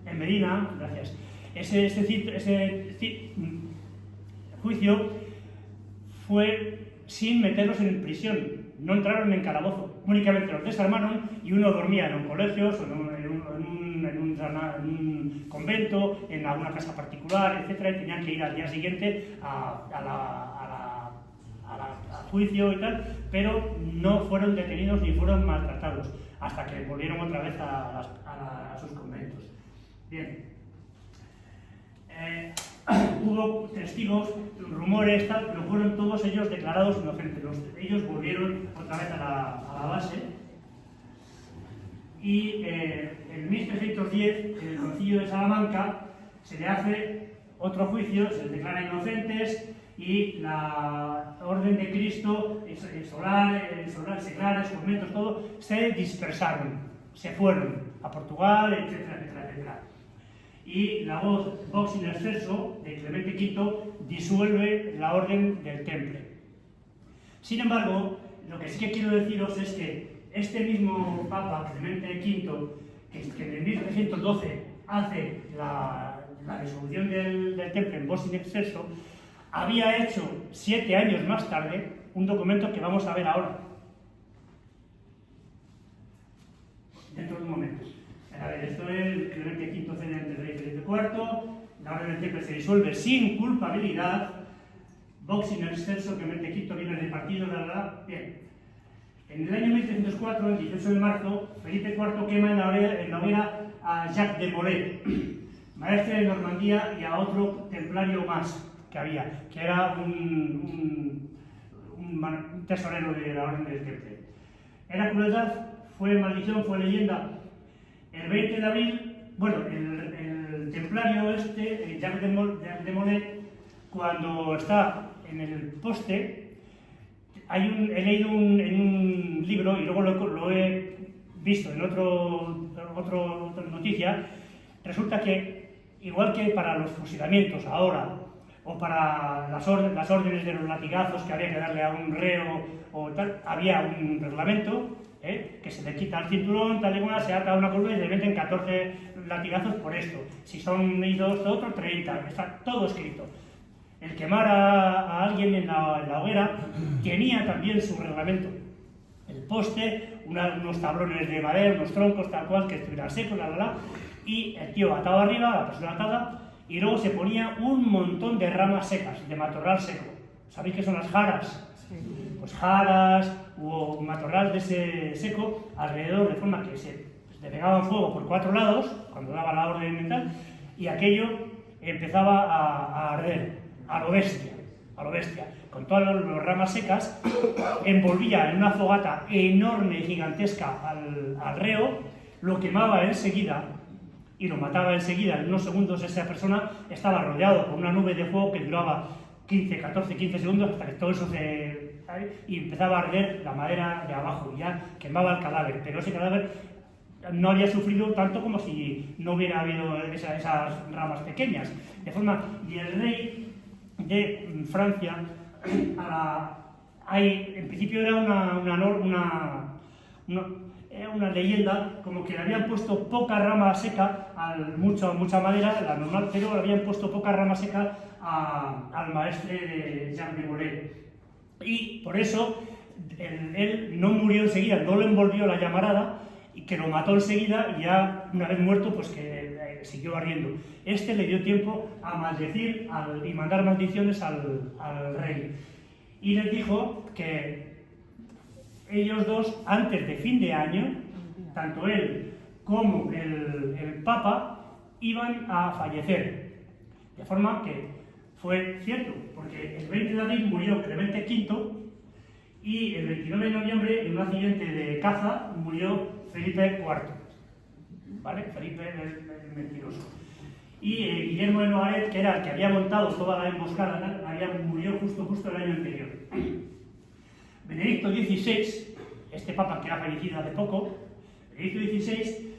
en Medina, gracias. Ese juicio fue sin meterlos en prisión, no entraron en calabozo, únicamente los desarmaron y uno dormía en un colegio, o en un convento, en alguna casa particular, etcétera, y tenían que ir al día siguiente al juicio y tal, pero no fueron detenidos ni fueron maltratados hasta que volvieron otra vez a sus conventos. Bien. Hubo testigos, rumores, tal, pero fueron todos ellos declarados inocentes. Ellos volvieron otra vez a la base. Y en 1310, en el Concilio de Salamanca, se le hace otro juicio, se les declara inocentes y la Orden de Cristo, seglares, conventos, todo, se dispersaron, se fueron a Portugal, etcétera, etcétera, etcétera. Y la Vox in excelso de Clemente V disuelve la Orden del Temple. Sin embargo, lo que sí que quiero deciros es que este mismo Papa, Clemente V, que en 1312 hace la disolución del Temple en Vox in excelso, había hecho 7 años más tarde un documento que vamos a ver ahora, dentro de un momento. A ver, esto es Clemente V cede ante el rey Felipe IV, la Orden del Temple se disuelve sin culpabilidad, Vox in excelso, Clemente V viene de partido, bien. En el año 1304, el 18 de marzo, Felipe IV quema en la hoguera a Jacques de Molay, maestre de Normandía, y a otro templario más que había, que era un tesorero de la Orden del Temple. ¿Era crueldad? ¿Fue maldición? ¿Fue leyenda? El 20 de abril, bueno, el templario Jacques de Molay, cuando está en el poste, he leído en un libro, y luego lo he visto en otra noticia, resulta que, igual que para los fusilamientos ahora, o para las órdenes de los latigazos que había que darle a un reo o tal, había un reglamento, que se le quita el cinturón, tal y cual, se ata a una curva y le meten 14 latigazos por esto. Si son idos de otro, 30, está todo escrito. El quemar a alguien en la hoguera tenía también su reglamento. El poste, unos tablones de madera, unos troncos, tal cual, que estuvieran secos, y el tío atado arriba, la persona atada, y luego se ponía un montón de ramas secas, de matorral seco. ¿Sabéis qué son las jaras? Pues jaras o matorral de ese seco alrededor, de forma que se le pegaban fuego por 4 lados, cuando daba la orden mental, y aquello empezaba a arder, a lo bestia, con todas las ramas secas, envolvía en una fogata enorme y gigantesca al reo, lo quemaba enseguida y lo mataba enseguida, en unos segundos esa persona estaba rodeado por una nube de fuego que duraba 15 segundos hasta que todo eso y empezaba a arder la madera de abajo y ya quemaba el cadáver, pero ese cadáver no había sufrido tanto como si no hubiera habido esas ramas pequeñas. De forma, y el rey de Francia, en principio era una leyenda como que le habían puesto poca rama seca, mucha madera, la normal, pero le habían puesto poca rama seca al maestre de Jean de Molay. Y por eso él no murió enseguida, no lo envolvió la llamarada, y que lo mató enseguida y ya una vez muerto pues que siguió ardiendo. Este le dio tiempo a maldecir y mandar maldiciones al rey. Y les dijo que ellos dos, antes de fin de año, tanto él como el Papa, iban a fallecer. De forma que fue cierto, porque el 20 de abril murió Clemente V y el 29 de noviembre, en un accidente de caza, murió Felipe IV, ¿vale? Felipe el mentiroso. Y Guillermo de Noaret, que era el que había montado toda la emboscada, murió justo el año anterior. Benedicto XVI, este papa que ha fallecido hace poco, Benedicto XVI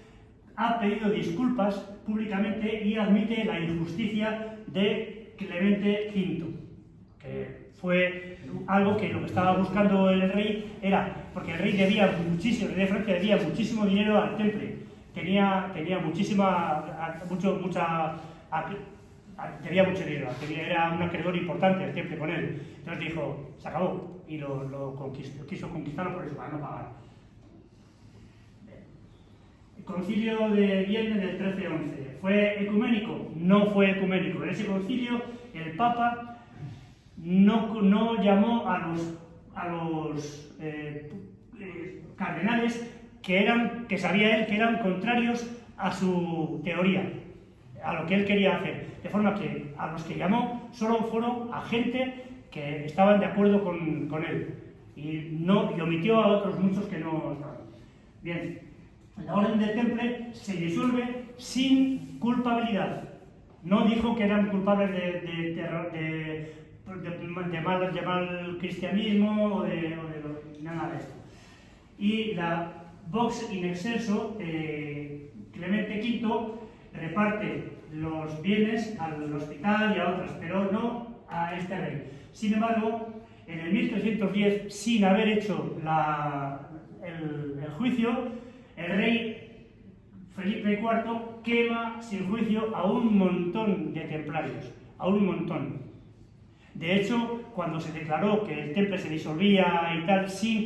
ha pedido disculpas públicamente y admite la injusticia de Clemente V, que fue algo que lo que estaba buscando el rey era, porque el rey debía muchísimo, el rey de Francia debía muchísimo dinero al temple, debía mucho dinero, era un acreedor importante al temple con él. Entonces dijo, se acabó, y quiso conquistarlo por eso, para no pagar. El concilio de Vienne del 1311, ¿fue ecuménico? No fue ecuménico. En ese concilio el Papa no llamó a los cardenales que sabía él que eran contrarios a su teoría, a lo que él quería hacer. De forma que a los que llamó solo fueron a gente que estaban de acuerdo con él y omitió a otros muchos que no estaban. Bien, la orden del temple se disuelve sin culpabilidad. No dijo que eran culpables de mal cristianismo o de nada de esto. Y la Vox in excelso, Clemente V reparte los bienes al hospital y a otras, pero no a este rey. Sin embargo, en el 1310, sin haber hecho el juicio, el rey Felipe IV quema sin juicio a un montón de templarios, a un montón. De hecho, cuando se declaró que el temple se disolvía y tal, sin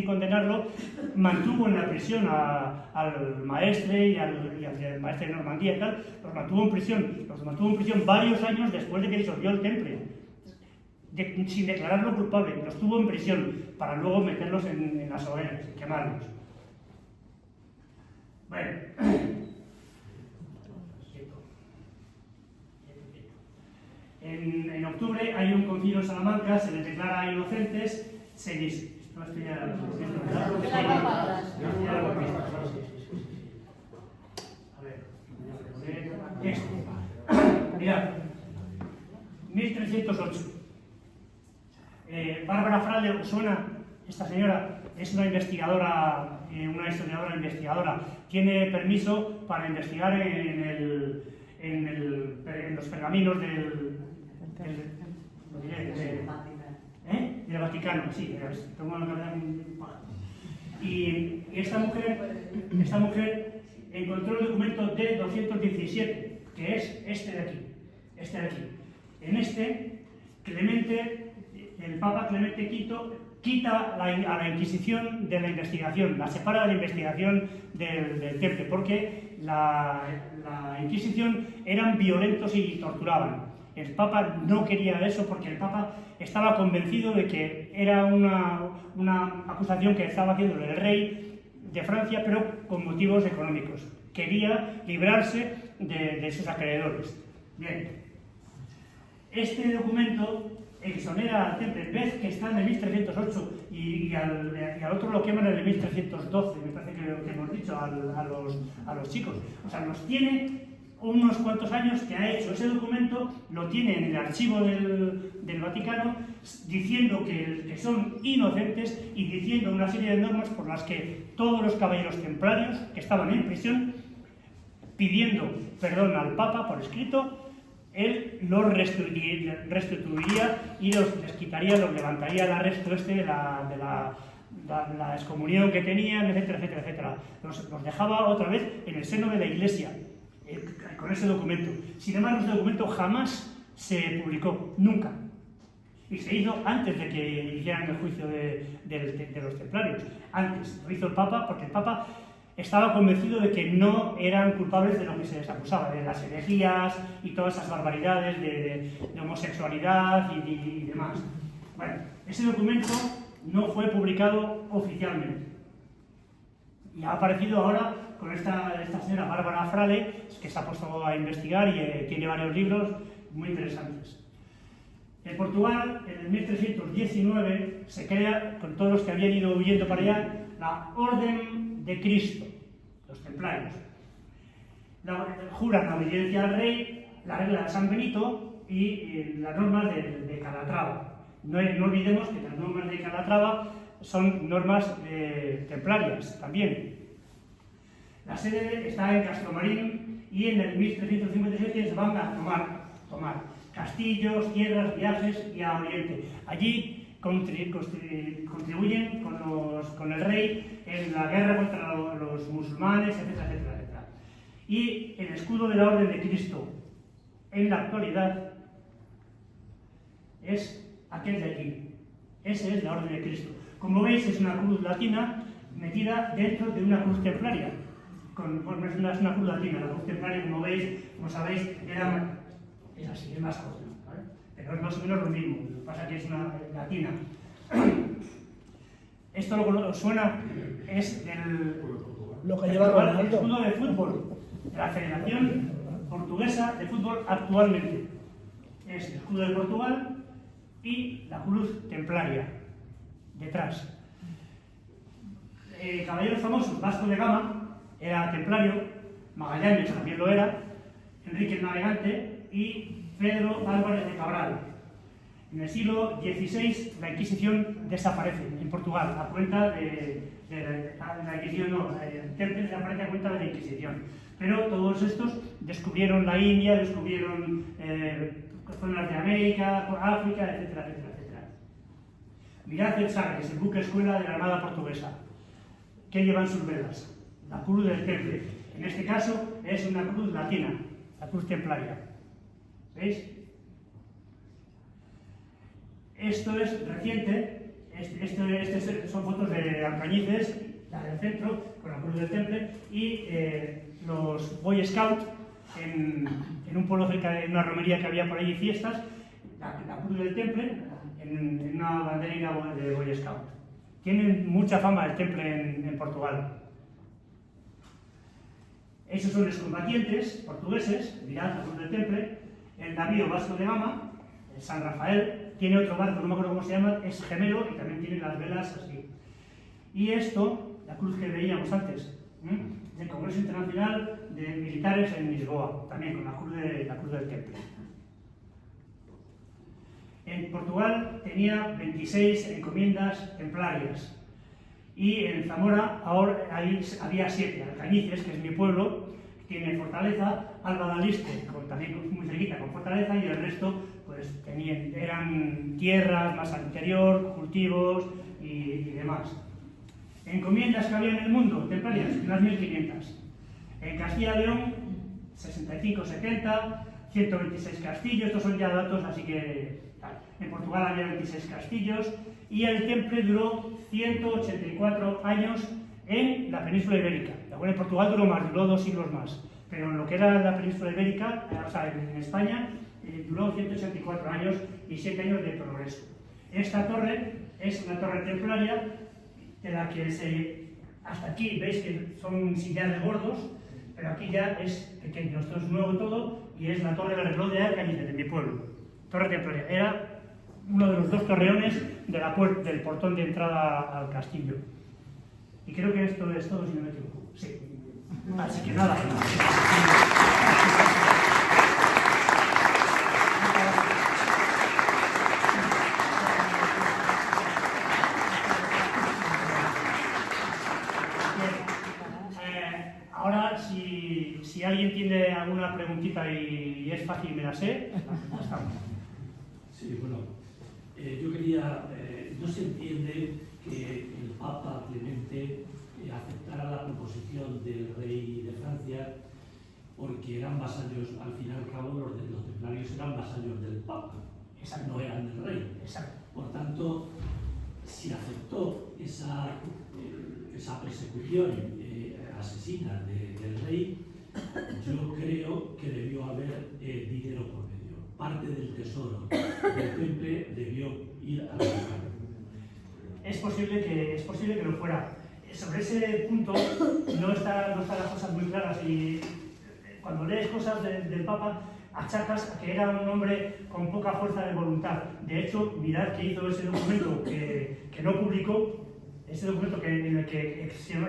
condenarlo, mantuvo en la prisión al maestre y al maestre de Normandía y tal, los mantuvo en prisión varios años después de que disolvió el temple, sin declararlo culpable. Los tuvo en prisión para luego meterlos en las hogueras y quemarlos. Bueno. En octubre hay un concilio en Salamanca, se les declara inocentes, Mirad, 1308. Bárbara Frade, ¿os suena? Esta señora es una investigadora, una historiadora investigadora. Tiene permiso para investigar en los pergaminos del Vaticano, sí, tengo la cabeza muy paja. Y esta mujer encontró el documento D217, que es este de aquí. En este, el Papa Clemente V quita a la Inquisición de la investigación, la separa de la investigación del temple, porque la Inquisición eran violentos y torturaban. El Papa no quería eso porque el Papa estaba convencido de que era una acusación que estaba haciendo el rey de Francia, pero con motivos económicos. Quería librarse de sus acreedores. Bien, este documento exonera al temple, ves que está en el 1308 y al otro lo queman en el 1312, me parece que hemos dicho a los chicos. O sea, los tiene unos cuantos años que ha hecho ese documento, lo tiene en el archivo del Vaticano, diciendo que son inocentes y diciendo una serie de normas por las que todos los caballeros templarios que estaban en prisión, pidiendo perdón al Papa por escrito, él los restituiría y les quitaría, los levantaría el arresto de la excomunión que tenían, etcétera, etcétera, etcétera. Los dejaba otra vez en el seno de la Iglesia, con ese documento. Sin embargo, ese documento jamás se publicó, nunca. Y se hizo antes de que hicieran el juicio de los templarios. Antes, lo hizo el Papa, porque el Papa estaba convencido de que no eran culpables de lo que se les acusaba, de las herejías y todas esas barbaridades de homosexualidad y demás. Bueno, ese documento no fue publicado oficialmente. Y ha aparecido ahora con esta señora Bárbara Frale, que se ha puesto a investigar y tiene varios libros muy interesantes. En Portugal, en el 1319, se crea, con todos los que habían ido huyendo para allá, la Orden de Cristo, los templarios. Juran la obediencia al rey, la regla de San Benito y las normas de Calatrava. No olvidemos que las normas de Calatrava son normas templarias también. La sede está en Castromarín y en el 1357 se van a tomar castillos, tierras, viajes y a Oriente. Allí contribuyen con el rey en la guerra contra los musulmanes, etcétera, etcétera, etcétera. Y el escudo de la Orden de Cristo en la actualidad es aquel de allí. Ese es la Orden de Cristo. Como veis, es una cruz latina metida dentro de una cruz templaria. Es una cruz latina. La cruz templaria, como veis, como sabéis, es así, es más corta, ¿vale? Pero es más o menos lo mismo. Lo que pasa es que es una latina. Esto lo que os suena es lo que lleva Ronaldo. El escudo de fútbol de la Federación Portuguesa de Fútbol actualmente. Es el escudo de Portugal y la cruz templaria detrás. Caballeros famosos, Vasco de Gama era templario, Magallanes también lo era, Enrique el Navegante y Pedro Álvarez de Cabral. En el siglo XVI la Inquisición desaparece en Portugal a cuenta de la Inquisición, el temple desaparece a cuenta de la Inquisición. Pero todos estos descubrieron la India, descubrieron zonas de América, África, etcétera, etcétera, etcétera. Mirad el Sagres, el buque escuela de la Armada Portuguesa. ¿Qué llevan sus velas? La cruz del temple. En este caso es una cruz latina, la cruz templaria. ¿Veis? Esto es reciente, son fotos de Alcañices, la del centro, con la cruz del temple, y los Boy Scouts, en un pueblo cerca de una romería que había por allí fiestas, la cruz del temple, en una banderina de Boy Scout. Tienen mucha fama el temple en Portugal. Esos son los combatientes portugueses, mirad la cruz del temple, el navío Vasco de Gama, el San Rafael, tiene otro barco, no me acuerdo cómo se llama, es gemelo y también tiene las velas así. Y esto, la cruz que veíamos antes, del Congreso Internacional de Militares en Lisboa, también con la cruz del temple. En Portugal tenía 26 encomiendas templarias y en Zamora ahora había 7, Alcañices, que es mi pueblo, tiene Fortaleza, Alba de Aliste, también muy cerquita con Fortaleza, y el resto pues eran tierras más al interior, cultivos y demás. Encomiendas que había en el mundo, templarias, unas 1500. En Castilla y León, 65, 70, 126 castillos, estos son ya datos, así que tal. En Portugal había 26 castillos y el temple duró 184 años en la península ibérica. Bueno, en Portugal duró 2 siglos más, pero en lo que era la península ibérica, o sea, en España, duró 184 años y 7 años de progreso. Esta torre es una torre templaria de la que hasta aquí veis que son sillares gordos, pero aquí ya es pequeño. Esto es nuevo todo y es la torre del reloj de Alcañices, de mi pueblo. Torre templaria. Era uno de los dos torreones de del portón de entrada al castillo. Y creo que esto es todo, si no me equivoco. Sí. Así que nada. Ahora, si alguien tiene alguna preguntita y es fácil, me la sé, estamos. Sí, bueno, yo quería, no se entiende que el Papa Clemente aceptara la proposición del rey de Francia porque eran vasallos, al fin y al cabo los templarios eran vasallos del Papa, no eran del rey. Exacto. Por tanto, si aceptó esa persecución asesina del rey, yo creo que debió haber dinero por medio. Parte del tesoro del temple debió ir al Vaticano. Es posible que lo fuera. Sobre ese punto no están las cosas muy claras y cuando lees cosas del Papa achacas a que era un hombre con poca fuerza de voluntad. De hecho, mirad que hizo ese documento que no publicó, ese documento en el que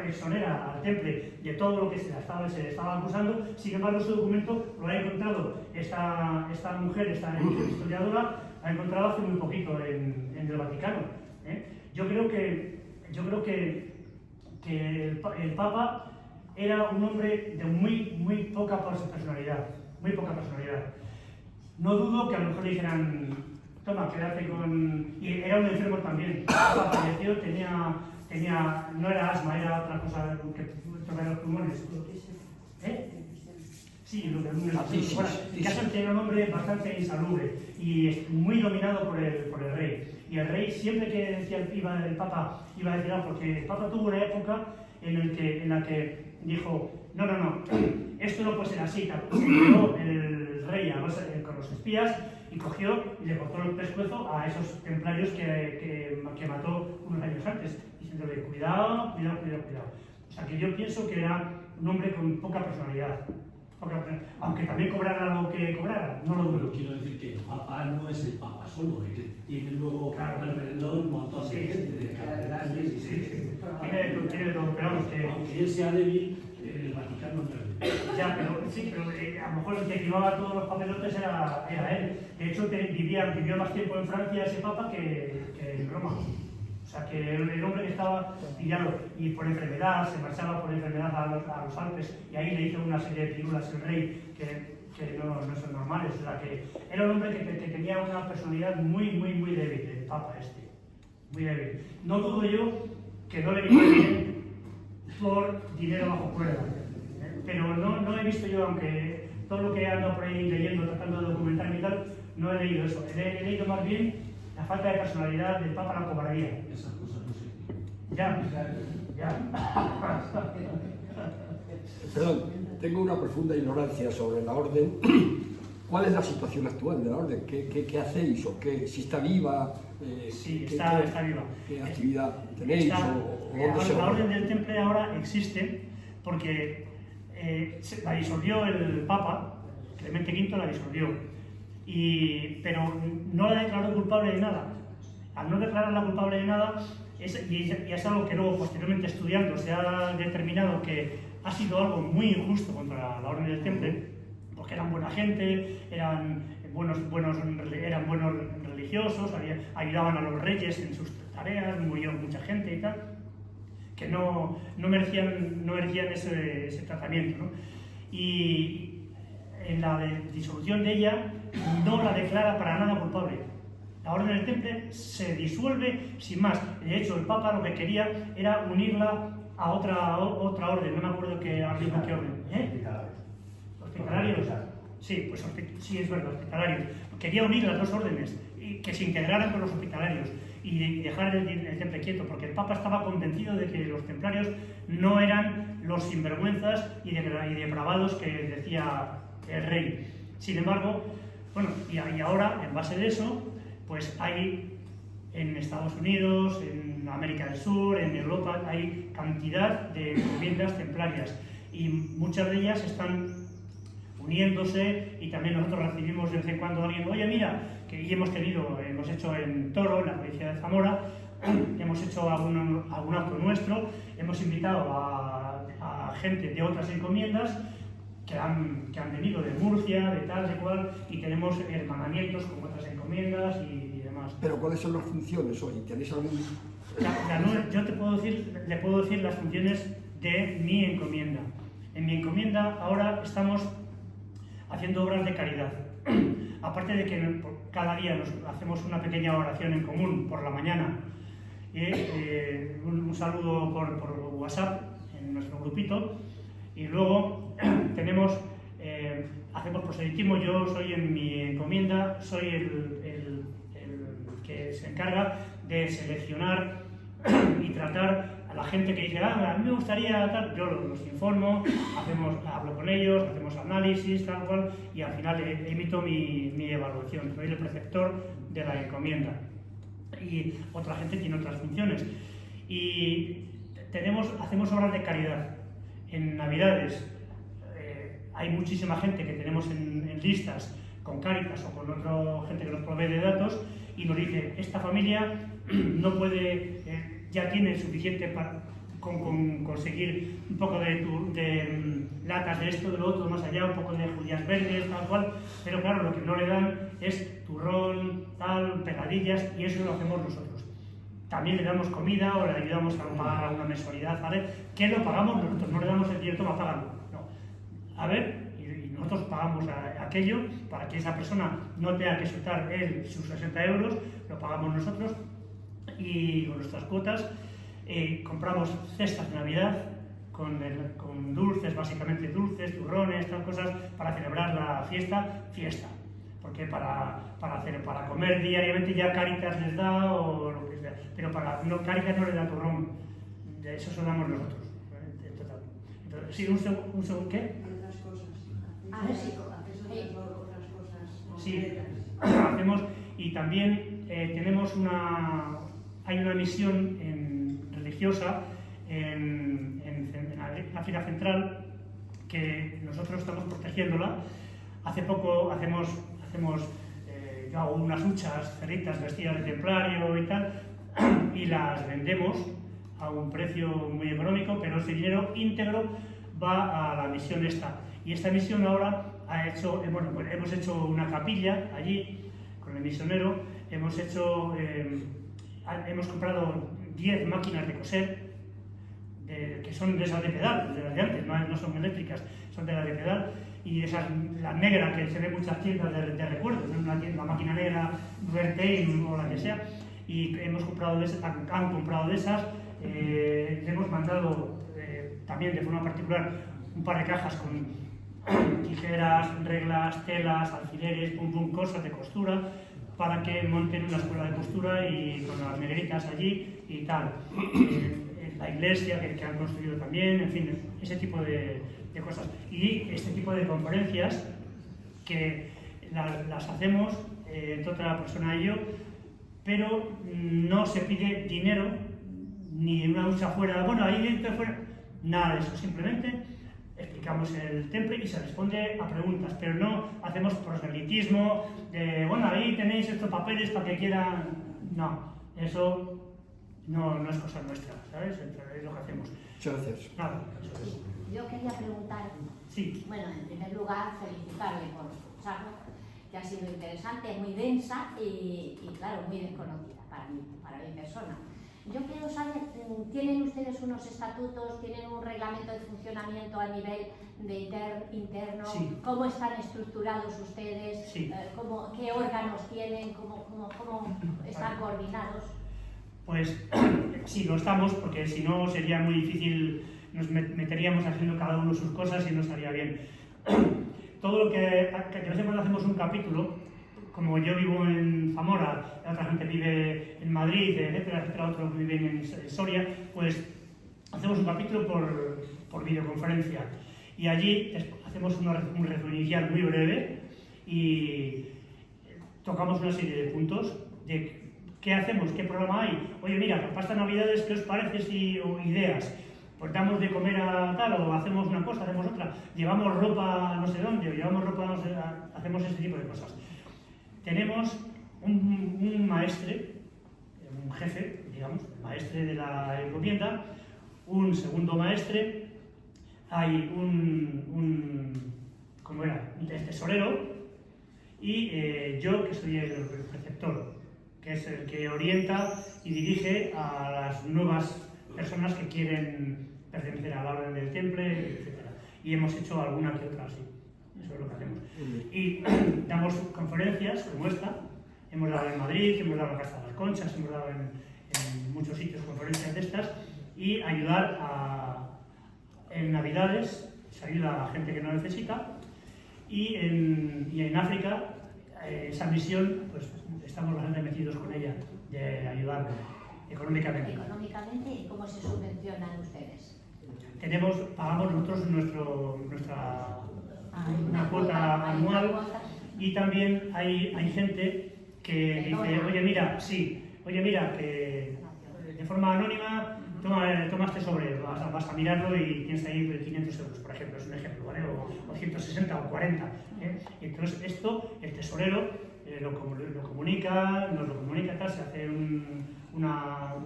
exonera al temple de todo lo que se le estaba acusando. Sin embargo, ese documento lo ha encontrado esta mujer, esta historiadora, ha encontrado hace muy poquito en el Vaticano. Yo creo que el Papa era un hombre de muy poca personalidad, muy poca personalidad. No dudo que a lo mejor le dijeran, toma, quédate con... Y era un enfermo también. El Papa falleció, no era asma, era otra cosa que tocaba los pulmones. Sí, lo que el caso es que era un hombre bastante insalubre y muy dominado por el rey. Y el rey, siempre que decía el Papa iba a decir algo, porque el Papa tuvo una época en la que dijo, no, esto no puede ser así. Se quedó el rey con los espías y cogió y le cortó el pescuezo a esos templarios que mató unos años antes, diciéndole, cuidado. O sea que yo pienso que era un hombre con poca personalidad. Aunque también cobrara lo que cobrara, no lo dudo. Pero quiero decir que el Papa no es el Papa solo, es que tiene luego alrededor un montón de gente, de cardenales. Tiene todo, pero vamos que... Aunque él sea débil, el Vaticano no es débil. Ya, pero a lo mejor el que llevaba todos los papelotes era él. De hecho, vivió más tiempo en Francia ese Papa que en Roma. O sea, que el hombre que estaba pillado y por enfermedad, se marchaba por enfermedad a los Alpes y ahí le hizo una serie de pirulas el rey que no son normales. O sea, que era un hombre que tenía una personalidad muy débil, el Papa este. Muy débil. No dudo yo que no le viniera bien por dinero bajo cuerda. Pero no he visto yo, aunque todo lo que ando por ahí leyendo, tratando de documentarme y tal, no he leído eso. He leído más bien la falta de personalidad del Papa, la cobardía. Esas cosas no sé. Ya. Perdón, tengo una profunda ignorancia sobre la orden. ¿Cuál es la situación actual de la orden? ¿Qué hacéis? ¿O si está viva? Sí, está viva. ¿Qué actividad tenéis? La orden del Temple ahora existe porque la disolvió el Papa, Clemente V la disolvió. Pero no la declaró culpable de nada. Al no declararla culpable de nada, y es algo que luego posteriormente estudiando se ha determinado que ha sido algo muy injusto contra la Orden del Temple, porque eran buena gente, eran buenos religiosos, ayudaban a los reyes en sus tareas, murió mucha gente y tal, que no merecían ese tratamiento, ¿no? Y en la disolución de ella no la declara para nada culpable. La Orden del Temple se disuelve sin más. De hecho, el Papa lo que quería era unirla a otra orden, no me acuerdo qué orden. ¿Hospitalarios? Sí, pues sí, es verdad, hospitalarios. Quería unir las dos órdenes y que se integraran con los hospitalarios y dejar el Temple quieto, porque el Papa estaba convencido de que los templarios no eran los sinvergüenzas y depravados que decía el rey. Sin embargo, bueno, y ahora, en base de eso, pues hay en Estados Unidos, en América del Sur, en Europa, hay cantidad de encomiendas templarias y muchas de ellas están uniéndose, y también nosotros recibimos de vez en cuando a alguien, oye mira, que hemos hecho en Toro, en la provincia de Zamora, hemos hecho algún acto nuestro, hemos invitado a gente de otras encomiendas que han venido de Murcia, de tal, de cual, y tenemos hermanamientos con otras encomiendas y demás. Pero ¿cuáles son las funciones hoy? ¿Tenéis algún...? Yo le puedo decir las funciones de mi encomienda. En mi encomienda ahora estamos haciendo obras de caridad. Aparte de que cada día nos hacemos una pequeña oración en común por la mañana, un saludo por WhatsApp en nuestro grupito, y luego hacemos proselitismo. Yo soy en mi encomienda, soy el que se encarga de seleccionar y tratar a la gente que dice, a mí me gustaría tal, yo los informo, hablo con ellos, hacemos análisis, tal cual, y al final emito mi evaluación. Soy el preceptor de la encomienda. Y otra gente tiene otras funciones. Y hacemos obras de caridad. En Navidades hay muchísima gente que tenemos en listas con Cáritas o con otra gente que nos provee de datos y nos dice, esta familia no puede, ya tiene suficiente con conseguir un poco de latas de esto, de lo otro, más allá, un poco de judías verdes, tal cual, pero claro, lo que no le dan es turrón, tal, pegadillas, y eso lo hacemos nosotros. También le damos comida o le ayudamos a pagar una mensualidad, ¿vale? Que lo pagamos nosotros, no le damos el dinero, toma, págalo. No. A ver, y nosotros pagamos aquello para que esa persona no tenga que soltar él sus 60 euros, lo pagamos nosotros y con nuestras cuotas. Compramos cestas de Navidad con dulces, básicamente dulces, turrones, estas cosas, para celebrar la fiesta. Porque para comer diariamente ya Cáritas les da o lo que sea, pero Cáritas no les da turrón, de eso se lo damos nosotros, en total. Entonces, sí, un segundo, ¿qué? Otras cosas. Otras cosas. Sí, hacemos, y también hay una misión religiosa en África Central que nosotros estamos protegiéndola. Hace poco yo hago unas huchas, cerritas vestidas de templario y tal, y las vendemos a un precio muy económico, pero ese dinero íntegro va a la misión esta. Y esta misión ahora hemos hecho una capilla allí con el misionero, hemos comprado 10 máquinas de coser, que son de esas de pedal, de las de antes, no son eléctricas, son de las de pedal, y la negra que se ve en muchas tiendas de recuerdos, una máquina negra, Vertein o la que sea, y han comprado de esas, le hemos mandado también de forma particular un par de cajas con tijeras, reglas, telas, alfileres, cosas de costura, para que monten una escuela de costura y con las negritas allí y tal. La iglesia que han construido también, en fin, ese tipo de cosas. Y este tipo de conferencias que las hacemos otra persona y yo, pero no se pide dinero, ni una hucha fuera, bueno, ahí dentro fuera, nada de eso, simplemente explicamos el temple y se responde a preguntas, pero no hacemos proselitismo de, bueno, ahí tenéis estos papeles para que quieran, no, eso no es cosa nuestra, ¿sabes? Es lo que hacemos. Muchas gracias. Nada, eso es. Yo quería preguntar, Sí. bueno, en primer lugar, felicitarle por su charla, que ha sido interesante, muy densa y claro, muy desconocida para mi persona. Yo quiero saber, ¿tienen ustedes unos estatutos, tienen un reglamento de funcionamiento a nivel interno? Sí. ¿Cómo están estructurados ustedes? Sí. ¿Qué órganos tienen? ¿Cómo están coordinados? Pues sí, lo estamos, porque si no sería muy difícil, nos meteríamos haciendo cada uno sus cosas y no estaría bien. Todo lo que de vez en cuando hacemos un capítulo, como yo vivo en Zamora, otra gente vive en Madrid, etcétera, otros viven en Soria, pues hacemos un capítulo por videoconferencia. Y allí hacemos un resumen inicial muy breve y tocamos una serie de puntos de qué hacemos, qué programa hay. Oye, mira, para estas Navidades, ¿qué os parece? O ideas. pues damos de comer a tal, o hacemos una cosa, hacemos otra, llevamos ropa a no sé dónde, o llevamos ropa a no sé, hacemos ese tipo de cosas. Tenemos un maestre, un jefe, digamos, maestre de la encomienda, un segundo maestre, hay ¿cómo era? El tesorero, y yo, que soy el preceptor, que es el que orienta y dirige a las nuevas personas que quieren pertenecer a la orden del Temple, etc. Y hemos hecho alguna que otra así. Eso es lo que hacemos. Y damos conferencias como esta. Hemos dado en Madrid, hemos dado en la Casa de las Conchas, hemos dado en muchos sitios conferencias de estas. Y ayudar en Navidades, se ayuda a la gente que no necesita. Y en África, esa misión, pues estamos bastante metidos con ella, de ayudar económicamente. Económicamente, ¿y cómo se subvencionan ustedes? Pagamos nosotros una cuota anual, y también hay gente que dice, oye mira, que de forma anónima toma este sobre, vas a mirarlo y tienes ahí 500 euros, por ejemplo, es un ejemplo, ¿vale? O 160 o 40. Y entonces esto, el tesorero nos lo comunica, tal, se hace un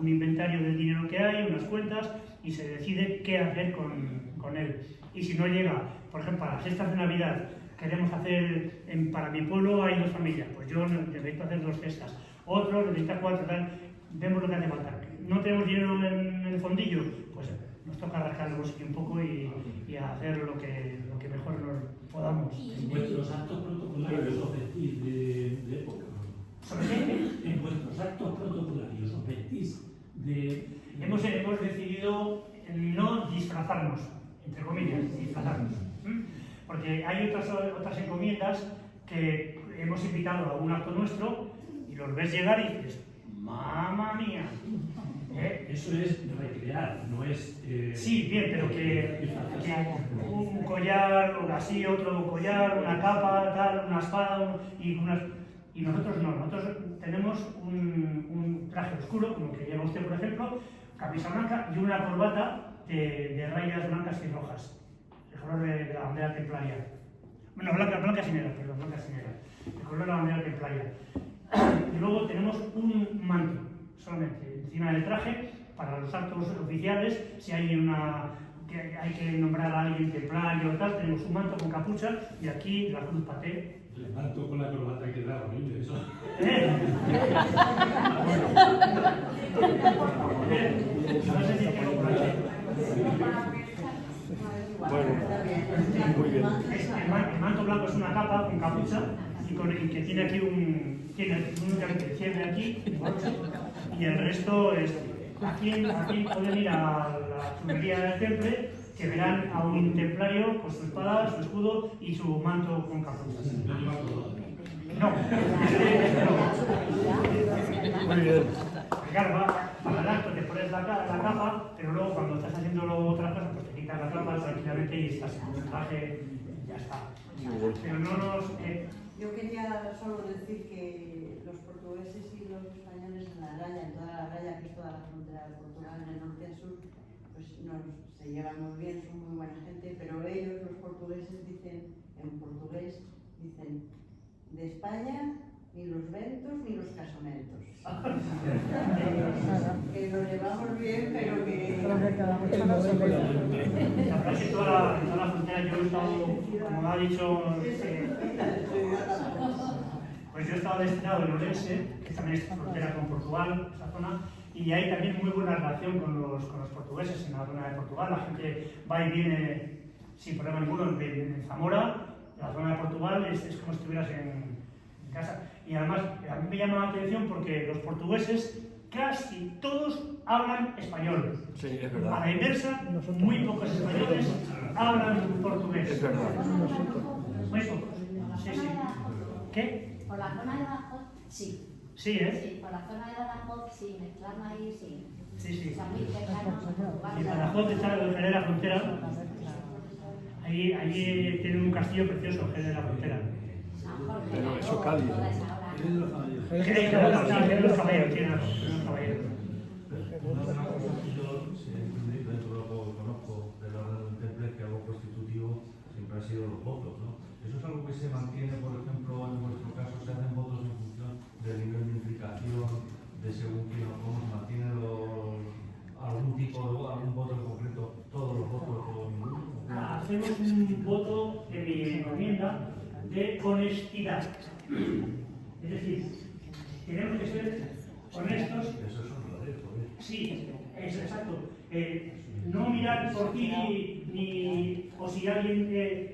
inventario del dinero que hay, unas cuentas, y se decide qué hacer con él. Y si no llega, por ejemplo, para las cestas de Navidad, queremos hacer, para mi pueblo hay 2 familias, pues yo necesito hacer 2 cestas, otro necesita 4, tal, vemos lo que hace falta. No tenemos dinero en el fondillo, pues nos toca rascar el bolsillo un poco y hacer lo que mejor nos podamos. En vuestros actos protocolarios os vestís de época. ¿Sobre qué? En vuestros actos protocolarios os vestís de... Hemos decidido no disfrazarnos, entre comillas, disfrazarnos. Porque hay otras encomiendas que hemos invitado a un acto nuestro y los ves llegar y dices, ¡mamma mía! Eso es recrear, no es... Sí, bien, pero que un collar, o así, otro collar, una capa, tal, una espada, y nosotros no, nosotros tenemos un traje oscuro, como que lleva usted, por ejemplo, camisa blanca y una corbata de rayas blancas y rojas, el color de la bandera templaria. Bueno, blanca sin era, perdón, blanca sin era, el color de la bandera templaria. Y luego tenemos un manto, solamente, encima del traje, para los actos oficiales, si hay que nombrar a alguien templario o tal, tenemos un manto con capucha y aquí la cruz paté. El manto con la corbata queda horrible, eso. No sé si tengo por ahí. Bueno, muy bien. El manto blanco es una capa con capucha y que tiene aquí un cierre aquí, y el resto es... Aquí pueden ir a la chulería del Temple, que verán a un templario con su espada, su escudo y su manto con capucha. No, Muy bien. Claro, para el acto te pones la capa, pero luego cuando estás haciendo otras cosas, pues te quitas la capa tranquilamente y estás en el traje y ya está. Pero no nos... Yo quería solo decir que los portugueses y los españoles en la raya, en toda la raya, que es toda la frontera de Portugal, en el norte y el sur, pues se llevan muy bien, son muy buena gente, pero ellos, los portugueses, dicen, en portugués, dicen, de España ni los ventos ni los casamentos. Que nos llevamos bien, pero que... La verdad es que toda la frontera, yo he estado, como ha dicho, pues yo he estado destinado en Orense, que también es frontera con Portugal, esa zona, y hay también muy buena relación con los portugueses en la zona de Portugal. La gente va y viene sin problema ninguno. En Zamora, la zona de Portugal, es como si estuvieras en casa. Y además, a mí me llama la atención porque los portugueses casi todos hablan español. Sí, es verdad. A la inversa, muy pocos españoles hablan portugués. Es verdad. Muy pocos. Sí, sí. ¿Qué? Por la zona de Badajoz, sí. Sí, ¿eh? Sí, por la zona de Badajoz, sí, mezclando ahí, sí. Sí, sí. O sea, muy cercanos a Portugal. En Badajoz está el Jerez de la Frontera. Allí tienen un castillo precioso, el Jerez de la Frontera. San Jorge, Pero eso Lago, Cádiz, toda ¿no? esa hora. Jerez de los Caballeros, tiene los Caballeros. Dentro de lo poco a un voto en concreto todos los votos de todo el mundo? Hacemos un voto en mi encomienda de honestidad. Es decir, tenemos que ser honestos. Eso es honradez, joder. Sí, es exacto. No mirar por ti, ni o si alguien,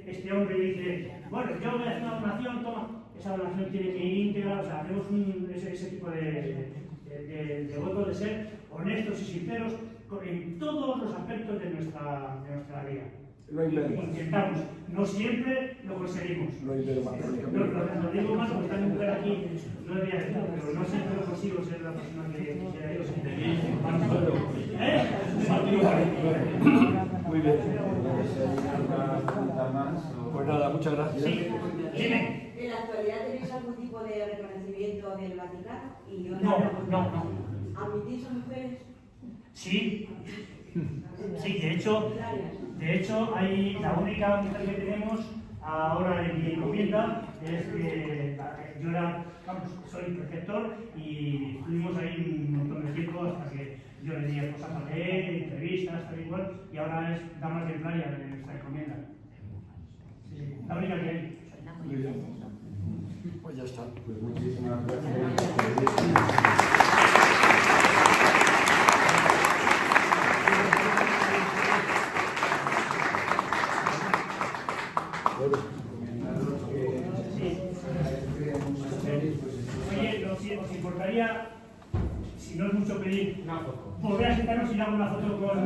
este hombre dice, bueno, yo voy a hacer una donación, toma, esa donación tiene que ir íntegra, o sea, hacemos ese tipo de voto de ser honestos y sinceros en todos los aspectos de nuestra vida. No hay merma. Intentamos, no siempre lo conseguimos. No hay merma. Lo digo más porque está mi mujer aquí, no debería decirlo, pero no siempre lo consigo ser la persona que quisiera yo. Muy bien. ¿Alguna pregunta más? Pues nada, muchas gracias. Sí, dime. ¿En la actualidad tenéis algún tipo de reconocimiento del Vaticano? Y yo No. ¿Admitís a mujeres? Sí, de hecho hay la única mujer que tenemos ahora en mi encomienda es que yo soy preceptor y estuvimos ahí un montón de tiempo hasta que yo le di cosas a leer, entrevistas, tal y cual, y ahora es dama templaria de nuestra encomienda. Sí, la única que hay. Muy bien. Pues ya está. Pues muchísimas gracias. Oye, os importaría, si no es mucho pedir, volver a sentarnos y hago una foto con